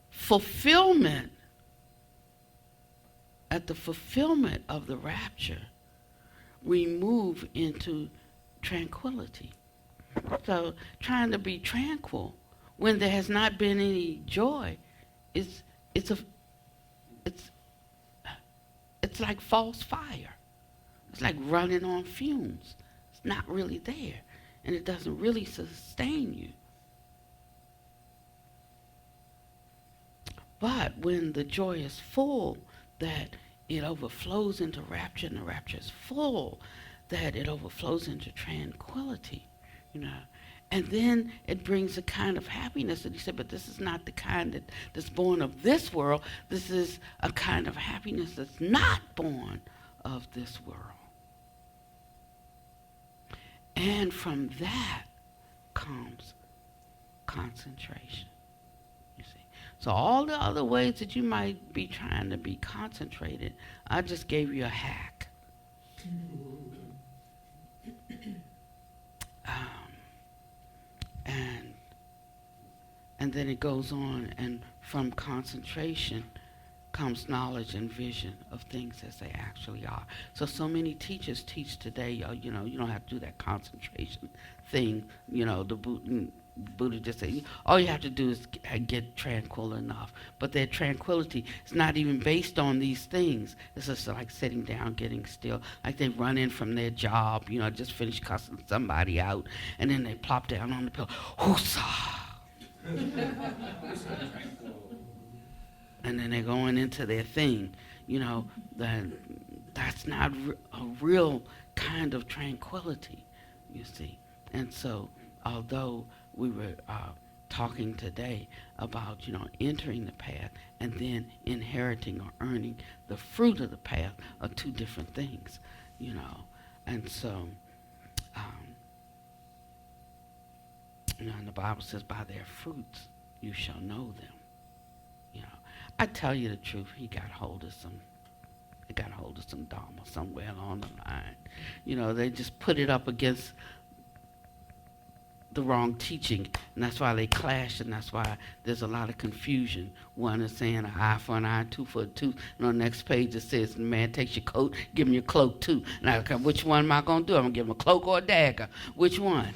fulfillment of the rapture. We move into tranquility. So trying to be tranquil when there has not been any joy it's like false fire. It's like running on fumes. It's not really there, and it doesn't really sustain you. But when the joy is full, that it overflows into rapture, and the rapture is full, that it overflows into tranquility, And then it brings a kind of happiness. And he said, but this is not the kind that's born of this world. This is a kind of happiness that's not born of this world. And from that comes concentration, you see. So all the other ways that you might be trying to be concentrated, I just gave you a hack. And then it goes on, and from concentration comes knowledge and vision of things as they actually are. So many teachers teach today, you don't have to do that concentration thing. The Buddha just said, all you have to do is get tranquil enough. But their tranquility is not even based on these things. It's just like sitting down, getting still. Like they run in from their job, just finished cussing somebody out, and then they plop down on the pillow, whoosah. And then they're going into their thing, that's not a real kind of tranquility, you see. And so, although we were talking today about, entering the path and then inheriting or earning the fruit of the path are two different things, And so, and the Bible says, by their fruits you shall know them. I tell you the truth, he got hold of some Dharma somewhere along the line. They just put it up against the wrong teaching, and that's why they clash, and that's why there's a lot of confusion. One is saying an eye for an eye, tooth for a tooth, and on the next page it says, the man takes your coat, give him your cloak too. Now, which one am I going to do? I'm going to give him a cloak or a dagger? Which one?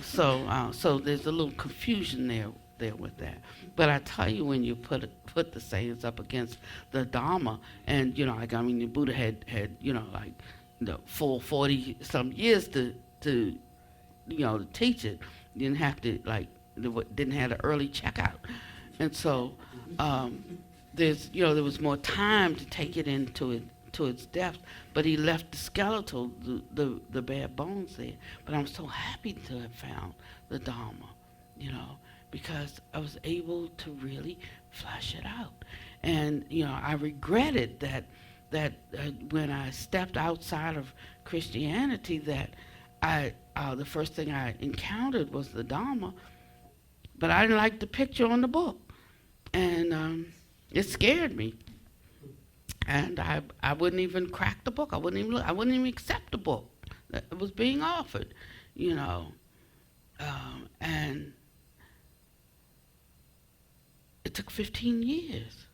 So there's a little confusion there with that. But I tell you, when you put the sayings up against the Dharma, and the Buddha had like the full 40 some years to teach it. Didn't have to didn't have an early checkout, and so there was more time to take it into its depth. But he left the skeletal, the bare bones there. But I'm so happy to have found the Dharma, because I was able to really flesh it out. And I regretted that that when I stepped outside of Christianity, that the first thing I encountered was the Dharma, but I didn't like the picture on the book, and it scared me. And I wouldn't even crack the book. I wouldn't even accept the book that was being offered, you know. And it took 15 years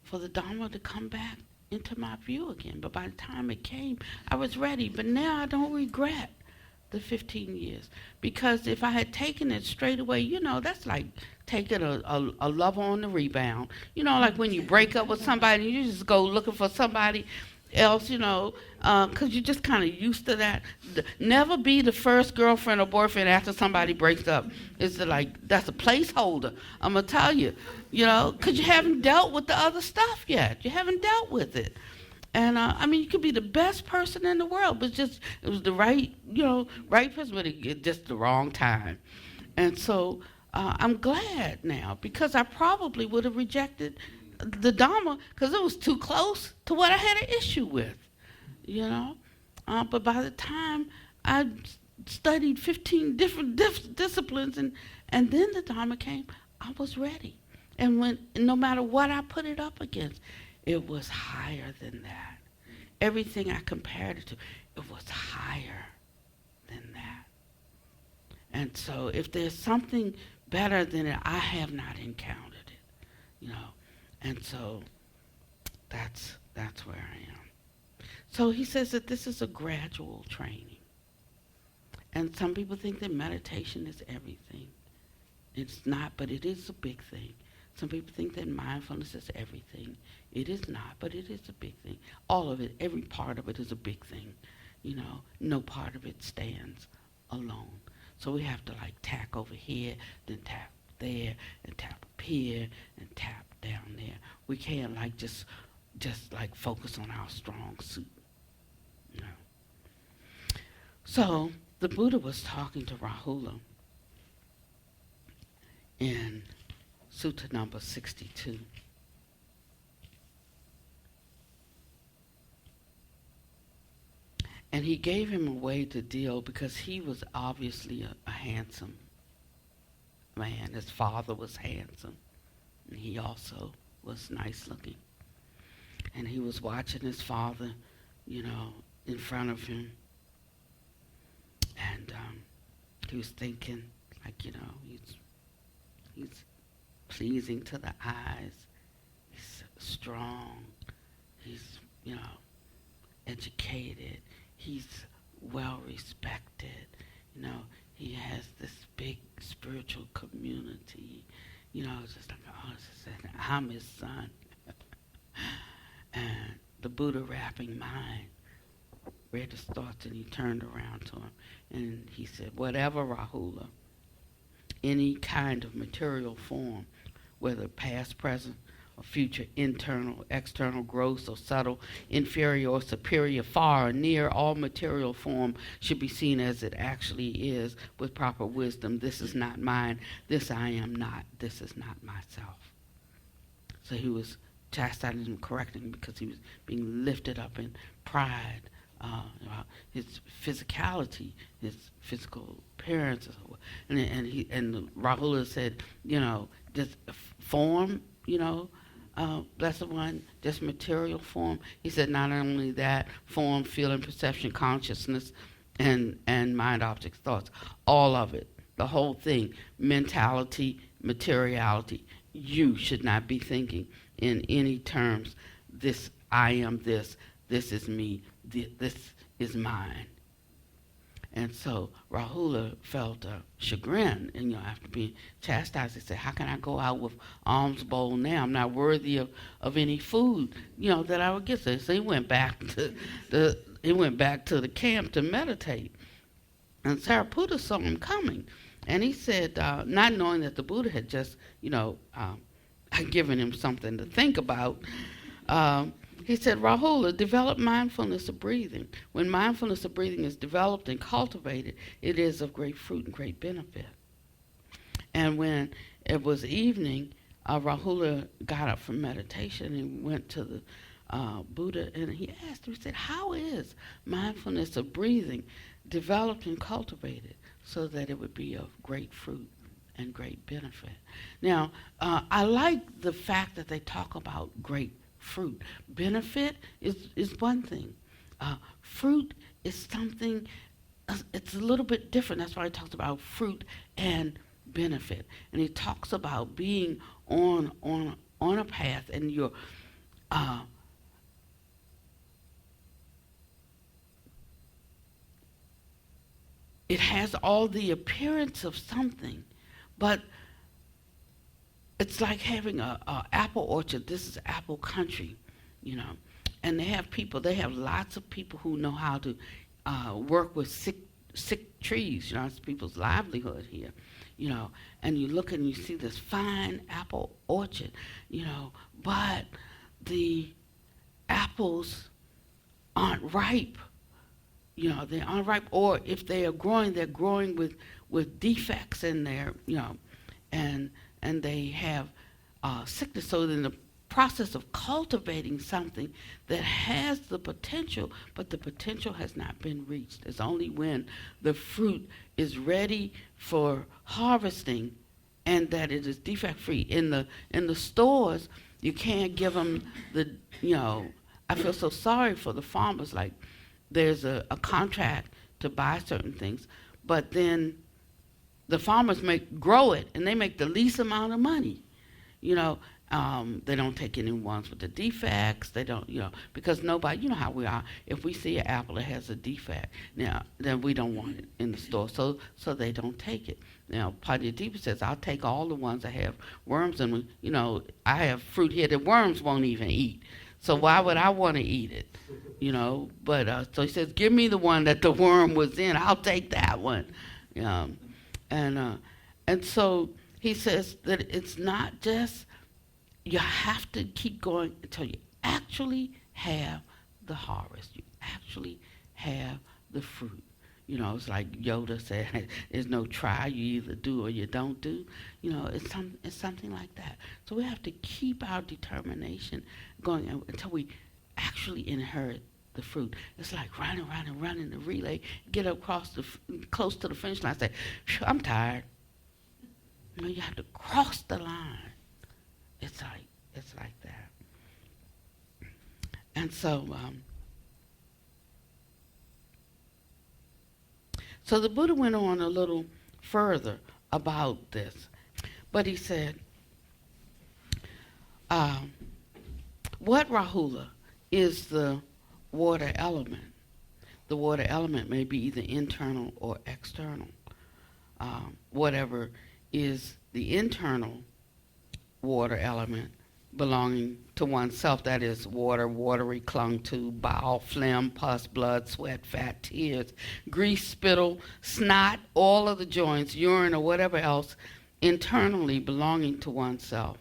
for the Dharma to come back into my view again. But by the time it came, I was ready. But now I don't regret the 15 years. Because if I had taken it straight away, you know, that's like taking a lover on the rebound. You know, like when you break up with somebody, you just go looking for somebody else, you know, because you're just kind of used to that. Never be the first girlfriend or boyfriend after somebody breaks up. It's like, that's a placeholder. I'm going to tell you, you know, because you haven't dealt with the other stuff yet. You haven't dealt with it. And I mean, you could be the best person in the world, but it was the right, you know, right person, but it just the wrong time. And so I'm glad now, because I probably would have rejected the Dharma because it was too close to what I had an issue with, you know. But by the time I studied 15 different disciplines and then the Dharma came, I was ready. And no matter what I put it up against, it was higher than that. Everything I compared it to, it was higher than that. And so if there's something better than it, I have not encountered it, you know. And so that's where I am. So he says that this is a gradual training. And some people think that meditation is everything. It's not, but it is a big thing. Some people think that mindfulness is everything. It is not, but it is a big thing. All of it, every part of it is a big thing. You know, no part of it stands alone. So we have to like tack over here, then tap there, and tap up here, and tap down there. We can't like just like focus on our strong suit. No. So the Buddha was talking to Rahula in Sutta number 62. And he gave him a way to deal because he was obviously a handsome man. His father was handsome. And he also was nice looking. And he was watching his father, you know, in front of him. And he was thinking, like, you know, he's pleasing to the eyes. He's strong. He's, you know, educated. He's well respected. You know, he has this big spiritual community. You know, it's just like, oh, I'm his son. And the Buddha, wrapping mind, read his thoughts, and he turned around to him. And he said, whatever, Rahula, any kind of material form, whether past, present, or future, internal, external, gross or subtle, inferior or superior, far or near, all material form should be seen as it actually is with proper wisdom. This is not mine. This I am not. This is not myself. So he was chastising him, correcting him, because he was being lifted up in pride, his physicality, his physical appearance, and Rahula said, you know, just form, you know, Blessed One, just material form. He said not only that, form, feeling, perception, consciousness, and mind, objects, thoughts, all of it, the whole thing, mentality, materiality. You should not be thinking in any terms, this, I am this is me, this is mine. And so Rahula felt chagrin, and, you know, after being chastised, he said, how can I go out with alms bowl now? I'm not worthy of any food, you know, that I would get. So he went back to the camp to meditate. And Sariputta saw him coming, and he said, not knowing that the Buddha had just, you know, given him something to think about, he said, Rahula, develop mindfulness of breathing. When mindfulness of breathing is developed and cultivated, it is of great fruit and great benefit. And when it was evening, Rahula got up from meditation and went to Buddha, and he asked him, he said, how is mindfulness of breathing developed and cultivated so that it would be of great fruit and great benefit? Now, I like the fact that they talk about great fruit. Benefit is one thing. Fruit is something, it's a little bit different. That's why he talks about fruit and benefit. And he talks about being on a path, and you're it has all the appearance of something, but it's like having a apple orchard. This is apple country, you know, and they have lots of people who know how to work with sick trees. You know, it's people's livelihood here, you know. And you look and you see this fine apple orchard, you know, but the apples aren't ripe. You know, they aren't ripe, or if they are growing, they're growing with defects in there, you know, and they have sickness. So in the process of cultivating something that has the potential, but the potential has not been reached. It's only when the fruit is ready for harvesting and that it is defect free. In the stores, you can't give them I feel so sorry for the farmers. Like, there's a contract to buy certain things, but then the farmers grow it, and they make the least amount of money. You know, they don't take any ones with the defects. They don't, because nobody, you know how we are. If we see an apple that has a defect, now then we don't want it in the store, so they don't take it. Now, Padre Deepa says, I'll take all the ones that have worms in them. You know, I have fruit here that worms won't even eat. So why would I want to eat it? You know, but so he says, give me the one that the worm was in. I'll take that one. And so he says that it's not just, you have to keep going until you actually have the harvest. You actually have the fruit. You know, it's like Yoda said, there's no try, you either do or you don't do. You know, it's something like that. So we have to keep our determination going until we actually inherit the fruit. It's like running the relay, get across close to the finish line, say, I'm tired. You know, you have to cross the line. It's like that. And so, so the Buddha went on a little further about this, but he said, what, Rahula, is the water element? The water element may be either internal or external. Whatever is the internal water element belonging to oneself, that is water, watery, clung to, bowel, phlegm, pus, blood, sweat, fat, tears, grease, spittle, snot, all of the joints, urine, or whatever else internally belonging to oneself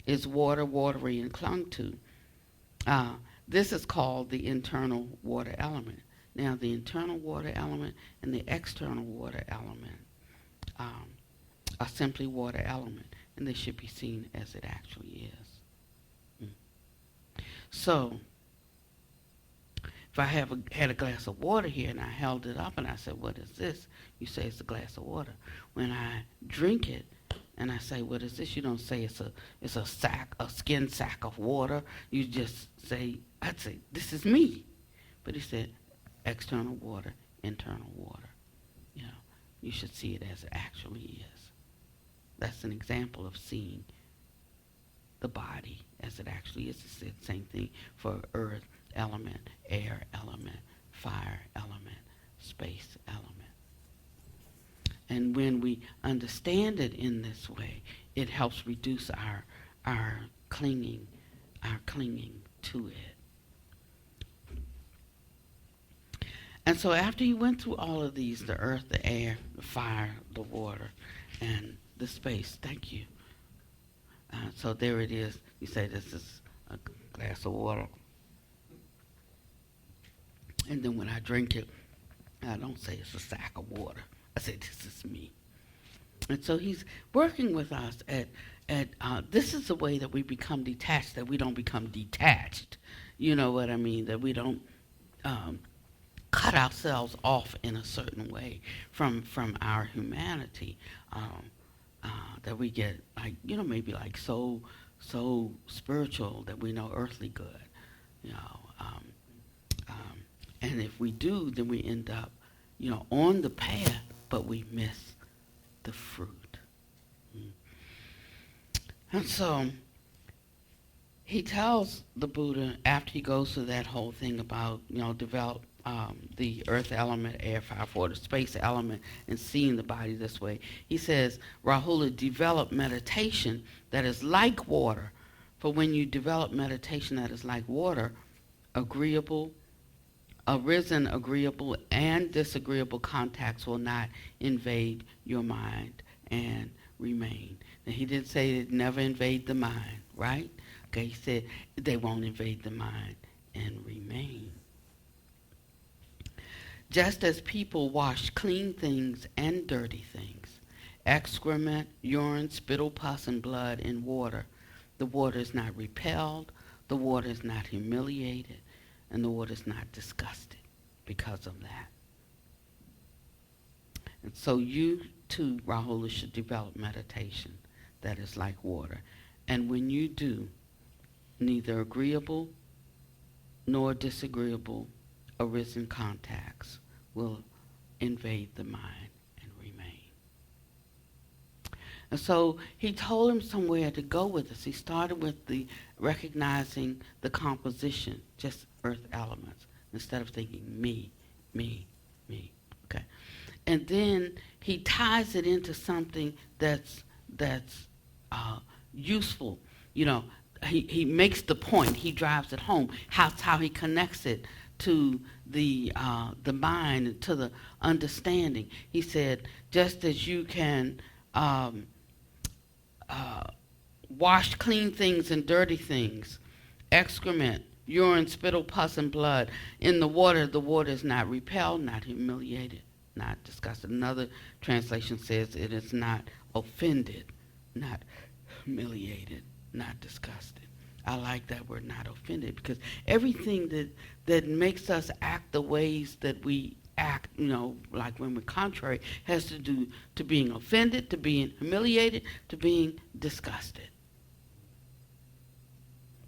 is water, watery, and clung to. This is called the internal water element. Now, the internal water element and the external water element are simply water element, and they should be seen as it actually is. So, if I had a glass of water here and I held it up and I said, what is this? You say it's a glass of water. When I drink it and I say, what is this? You don't say it's a skin sack of water. You just say, I'd say, this is me. But he said, external water, internal water. You know, you should see it as it actually is. That's an example of seeing the body as it actually is. It's the same thing for earth element, air element, fire element, space element. And when we understand it in this way, it helps reduce our clinging to it. And so after he went through all of these, the earth, the air, the fire, the water, and the space, thank you. So there it is. You say this is a glass of water. And then when I drink it, I don't say it's a sack of water. I say this is me. And so he's working with us at this is the way that we become detached, that we don't become detached. You know what I mean? That we don't cut ourselves off in a certain way from our humanity. That we get like, maybe like so spiritual that we know earthly good. You know, and if we do, then we end up, on the path, but we miss the fruit. And so he tells the Buddha, after he goes through that whole thing about, develop the earth element, air, fire, water, space element, and seeing the body this way. He says, Rahula, develop meditation that is like water. For when you develop meditation that is like water, arisen, agreeable, and disagreeable contacts will not invade your mind and remain. Now, he didn't say it never invade the mind, right? Okay, he said they won't invade the mind and remain. Just as people wash clean things and dirty things, excrement, urine, spittle, pus, and blood in water, the water is not repelled, the water is not humiliated, and the water is not disgusted because of that. And so you too, Rahula, should develop meditation that is like water. And when you do, neither agreeable nor disagreeable arisen contacts will invade the mind and remain. And so he told him somewhere to go with this. He started with the recognizing the composition, just earth elements, instead of thinking me, me, me. Okay. And then he ties it into something that's useful. He makes the point. He drives it home. That's how he connects it to the mind, to the understanding. He said, just as you can wash clean things and dirty things, excrement, urine, spittle, pus, and blood in the water is not repelled, not humiliated, not disgusted. Another translation says it is not offended, not humiliated, not disgusted. I like that word, not offended, because everything that makes us act the ways that we act, like when we're contrary, has to do to being offended, to being humiliated, to being disgusted.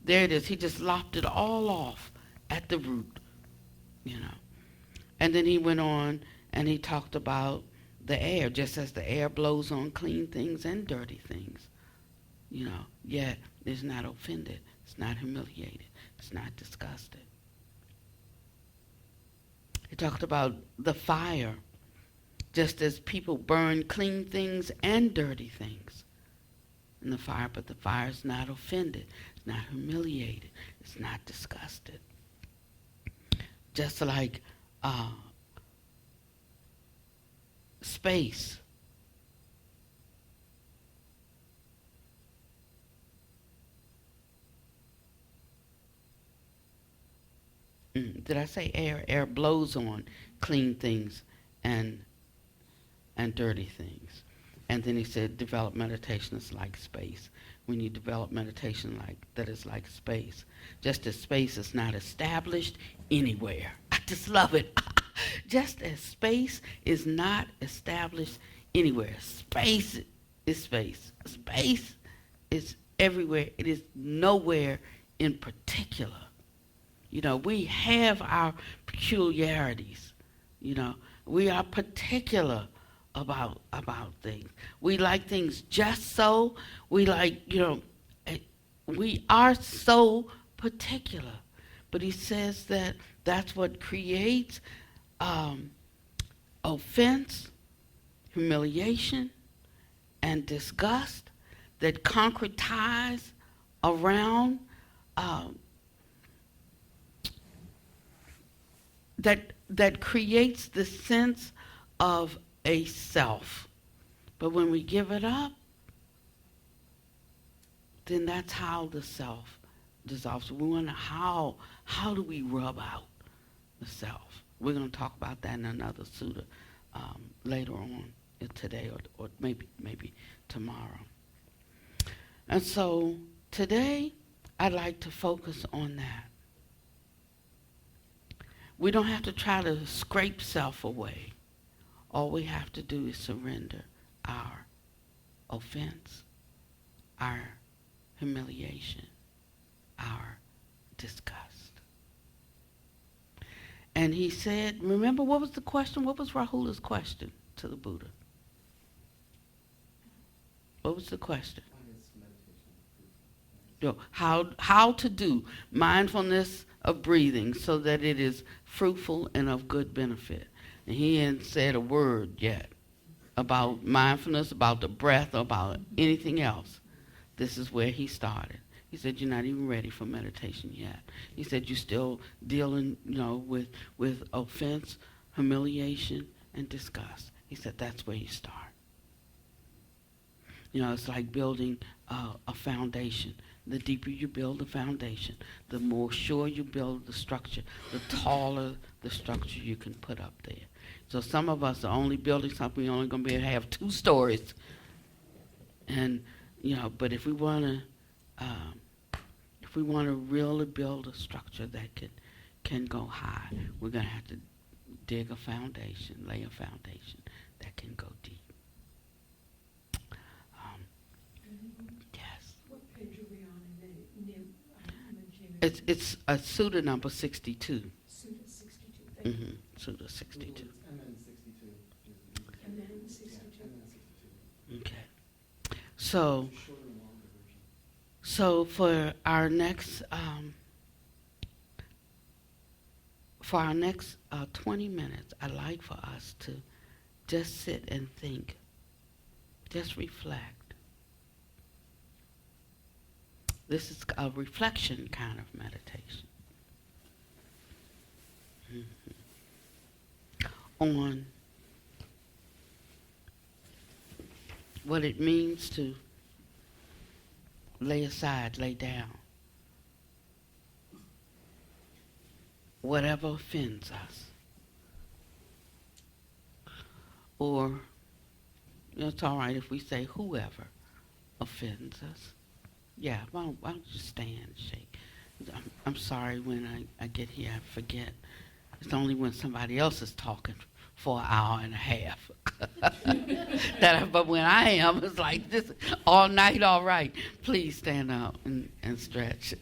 There it is. He just lopped it all off at the root, And then he went on and he talked about the air, just as the air blows on clean things and dirty things. Yet it's not offended, it's not humiliated, it's not disgusted. He talked about the fire, just as people burn clean things and dirty things in the fire, but the fire is not offended, it's not humiliated, it's not disgusted. Just like space. Did I say air? Air blows on clean things and dirty things. And then he said, develop meditation is like space. When you develop meditation that is like space. Just as space is not established anywhere. I just love it. Just as space is not established anywhere. Space is space. Space is everywhere. It is nowhere in particular. We have our peculiarities. We are particular about things. We like things just so. We are so particular. But he says that that's what creates offense, humiliation, and disgust that concretize around that creates the sense of a self. But when we give it up, then that's how the self dissolves. We wonder how do we rub out the self? We're going to talk about that in another sutta later on today or maybe tomorrow. And so today I'd like to focus on that. We don't have to try to scrape self away. All we have to do is surrender our offense, our humiliation, our disgust. And he said, remember what was the question? What was Rahula's question to the Buddha? What was the question? No, how to do mindfulness of breathing so that it is fruitful and of good benefit. And he hadn't said a word yet about mindfulness, about the breath, about anything else. This is where he started. He said, you're not even ready for meditation yet. He said, you're still dealing, with offense, humiliation, and disgust. He said, that's where you start. It's like building a foundation. The deeper you build the foundation, the more sure you build the structure, the taller the structure you can put up there. So some of us are only building something, we're only going to be able to have 2 stories. And, but if we want to really build a structure that can go high, we're going to have to dig a foundation, lay a foundation that can go deep. Yes. What page are we on in the It's a Sutta number 62. Sutta 62. Thank you. Sutta 62. And then 62. And then 62. And then 62. Okay. So, Shorter and longer version. so for our next 20 minutes, I'd like for us to just sit and think, just reflect. This is a reflection kind of meditation. On what it means to lay aside, lay down whatever offends us. Or, it's all right if we say whoever offends us. Yeah, why don't you stand and shake? I'm sorry when I get here, I forget. It's only when somebody else is talking for an hour and a half. But when I am, it's like this all night, all right. Please stand up and stretch.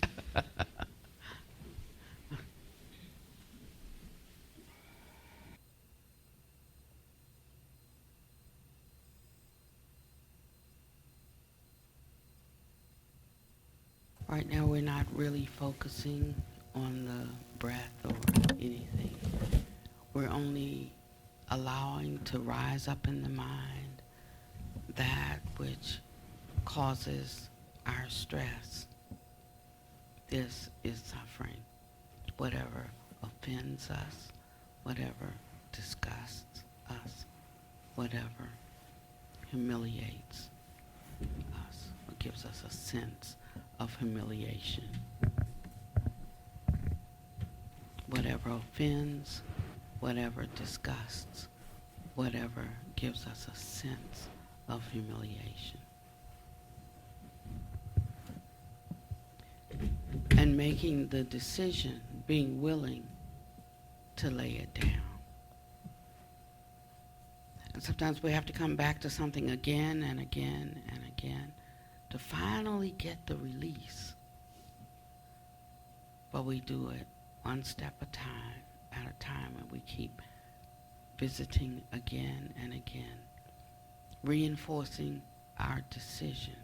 Right now, we're not really focusing on the breath or anything. We're only allowing to rise up in the mind that which causes our stress. This is suffering. Whatever offends us, whatever disgusts us, whatever humiliates us, or gives us a sense of humiliation. Whatever offends, whatever disgusts, whatever gives us a sense of humiliation. And making the decision, being willing to lay it down. And sometimes we have to come back to something again and again and again to finally get the release. But we do it one step at a time, and we keep visiting again and again, reinforcing our decision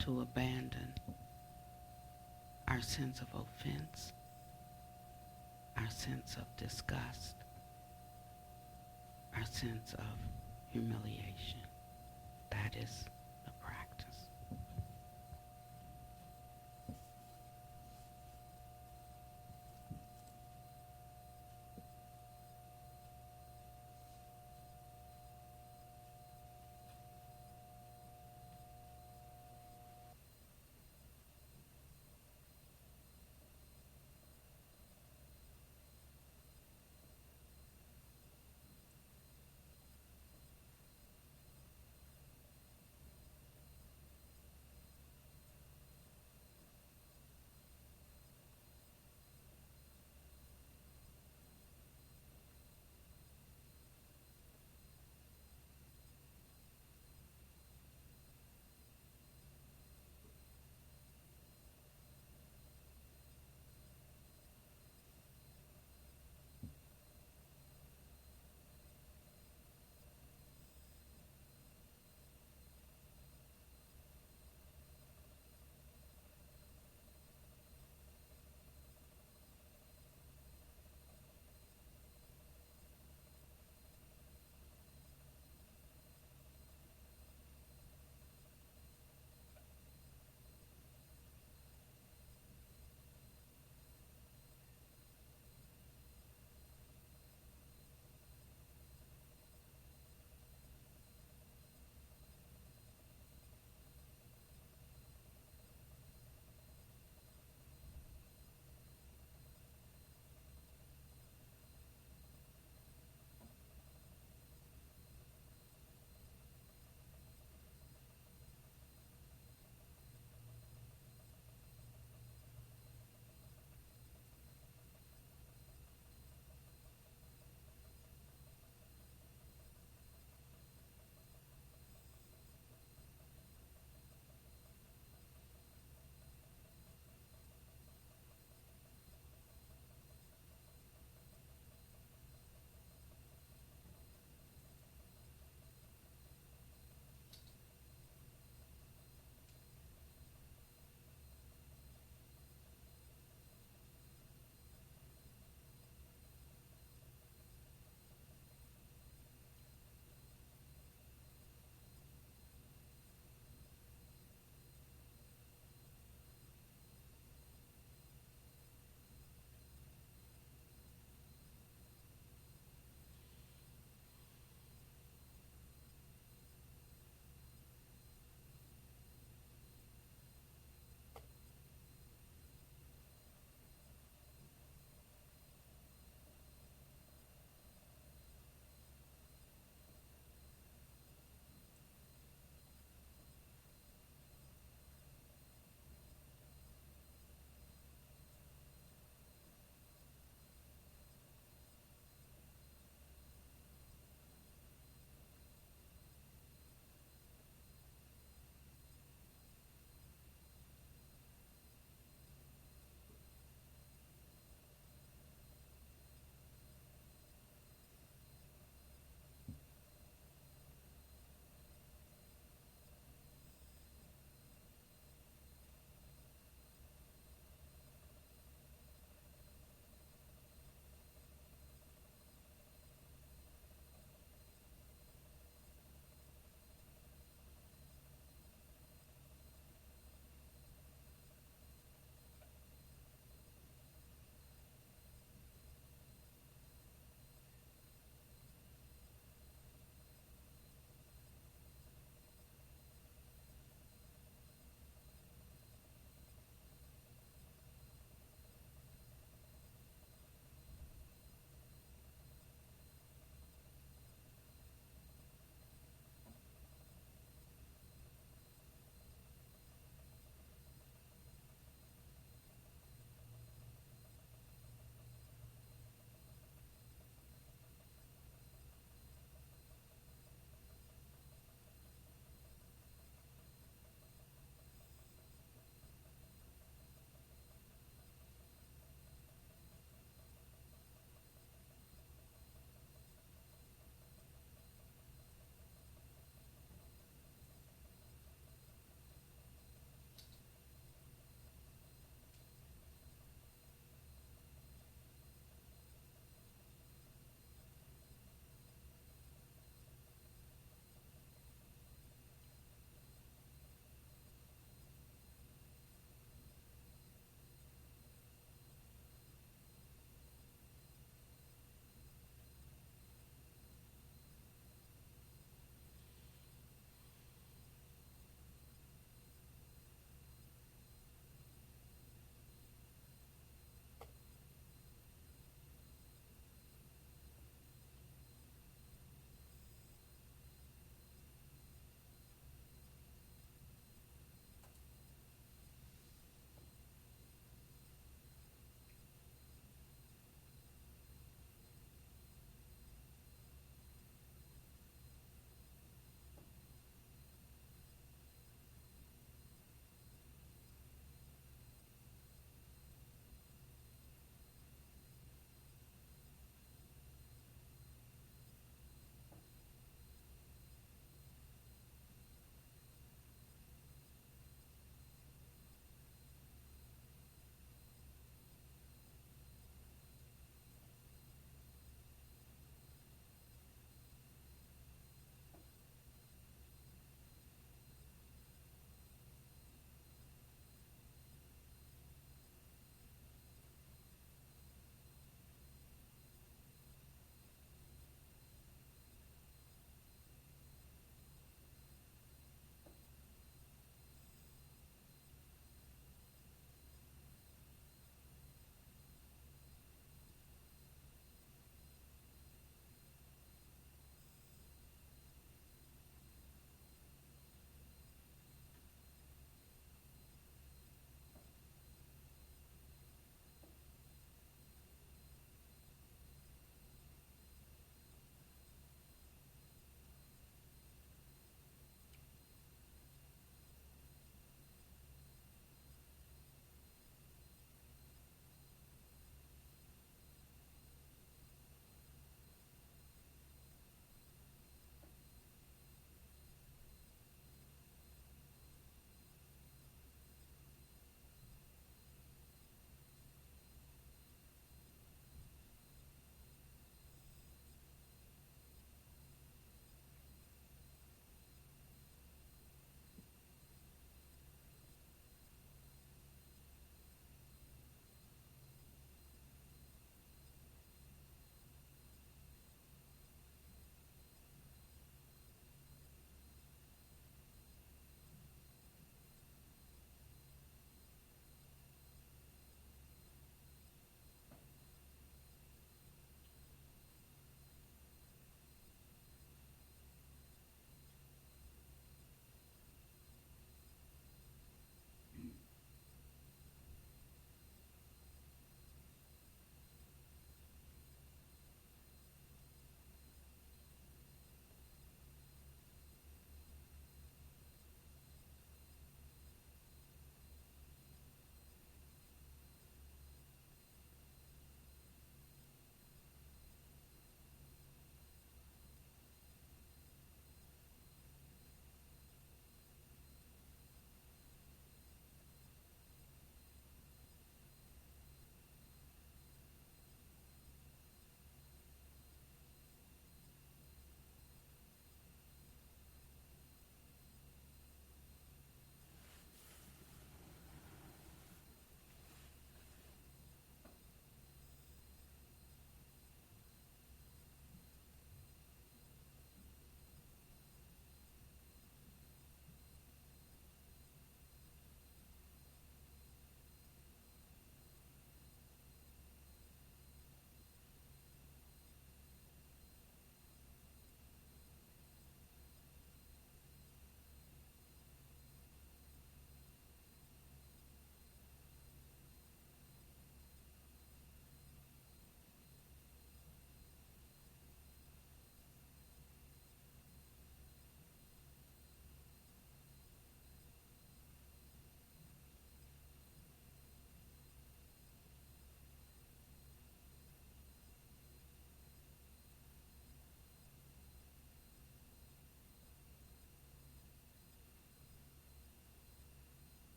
to abandon our sense of offense, our sense of disgust, our sense of humiliation. That is the practice.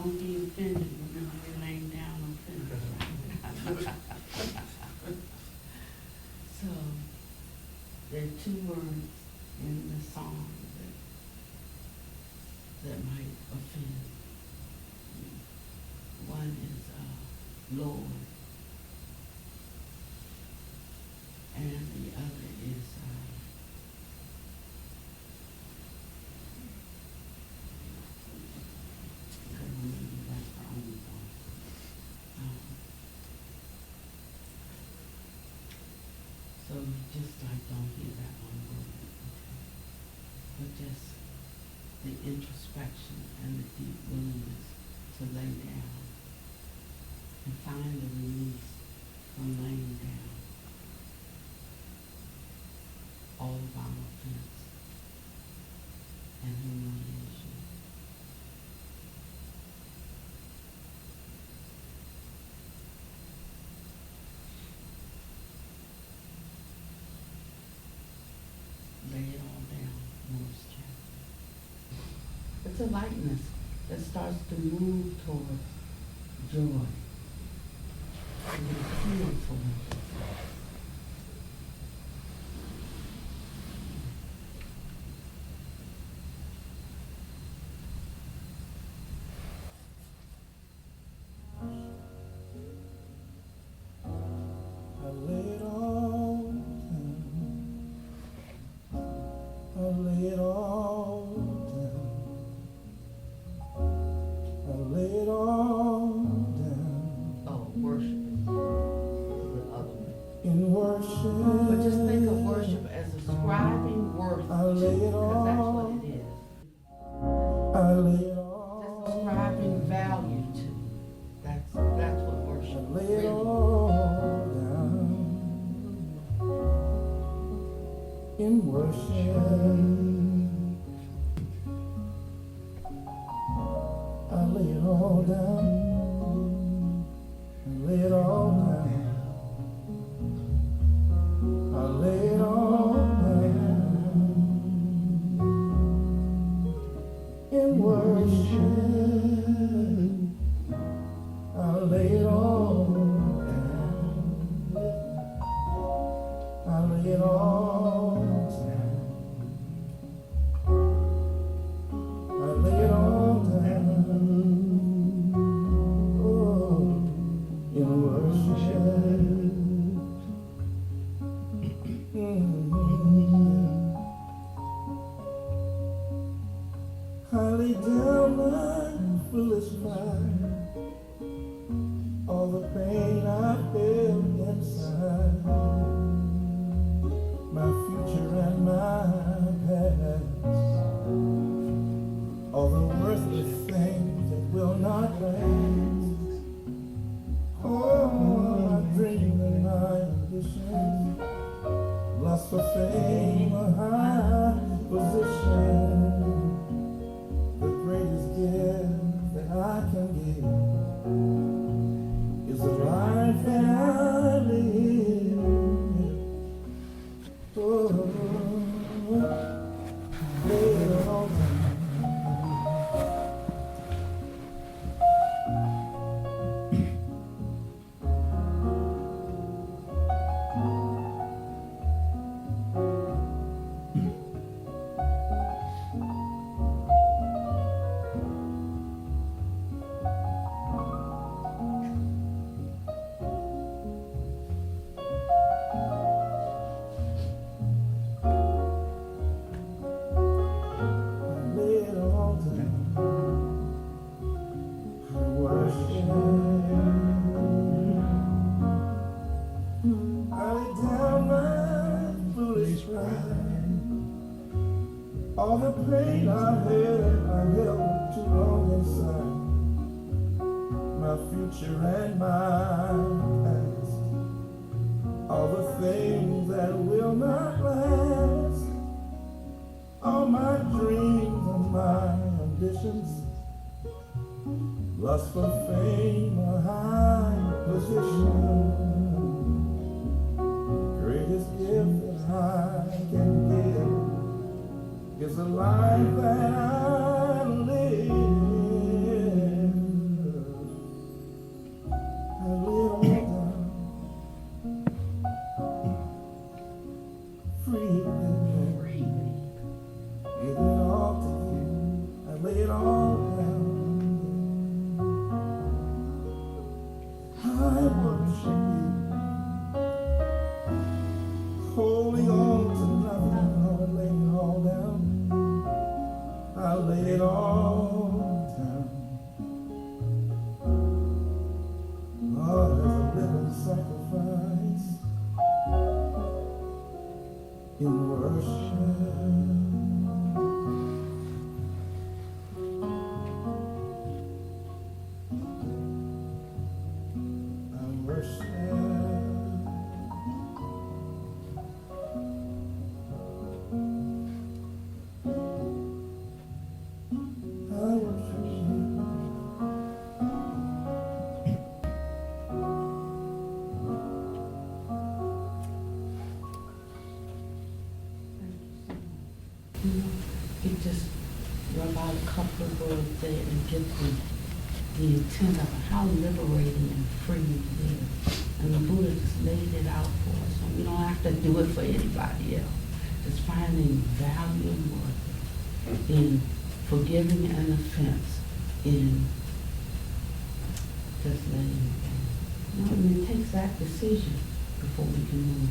don't be offended when you're laying down on fetters. So, there are two words in the song that might offend. One is Lord, and the other is that's the only one. So just like don't hear that one word, okay? But just the introspection and the deep willingness to lay down and find the release from laying down all of our offense and humiliation. Lay it all down, Morris chapter. It's a lightness that starts to move toward joy. And you feel for it. I lay it all down. I lay it all down. I lay it all down. Oh, worship is the other one. In worship. But just think of worship as ascribing worth I to, lay it because that's all. what it is. I lay it Just all. ascribing value to. That's what I worship lay it really is. all down. In worship. I lay it all down. I lay it all down. I lay it all down. In worship. I lay it all down. I lay it all down. I lay it all down. Oh, in worship. I lay down my foolish pride, all the pain I feel inside, my future and my past, all the worthless things that will not last. Oh, my dream and my ambition, lust for fame, a high position, the greatest gift that I can give is a life that I live. Oh, lay it all down. Lay it all down. I worship. I lay down my foolish pride, all the pain I held too long inside, my future and my past, all the things that will not last. All my dreams and my ambitions, lust for fame, a high position, the greatest gift that I can give is a life that I live. in worship. I worship. I worship you. You know, it just rub out a couple of words there and get the intent of it, how liberating and free it is. And the Buddha just laid it out for us, so we don't have to do it for anybody else. Just finding value and worth in forgiving an offense, in just letting it go. You know, and it takes that decision before we can move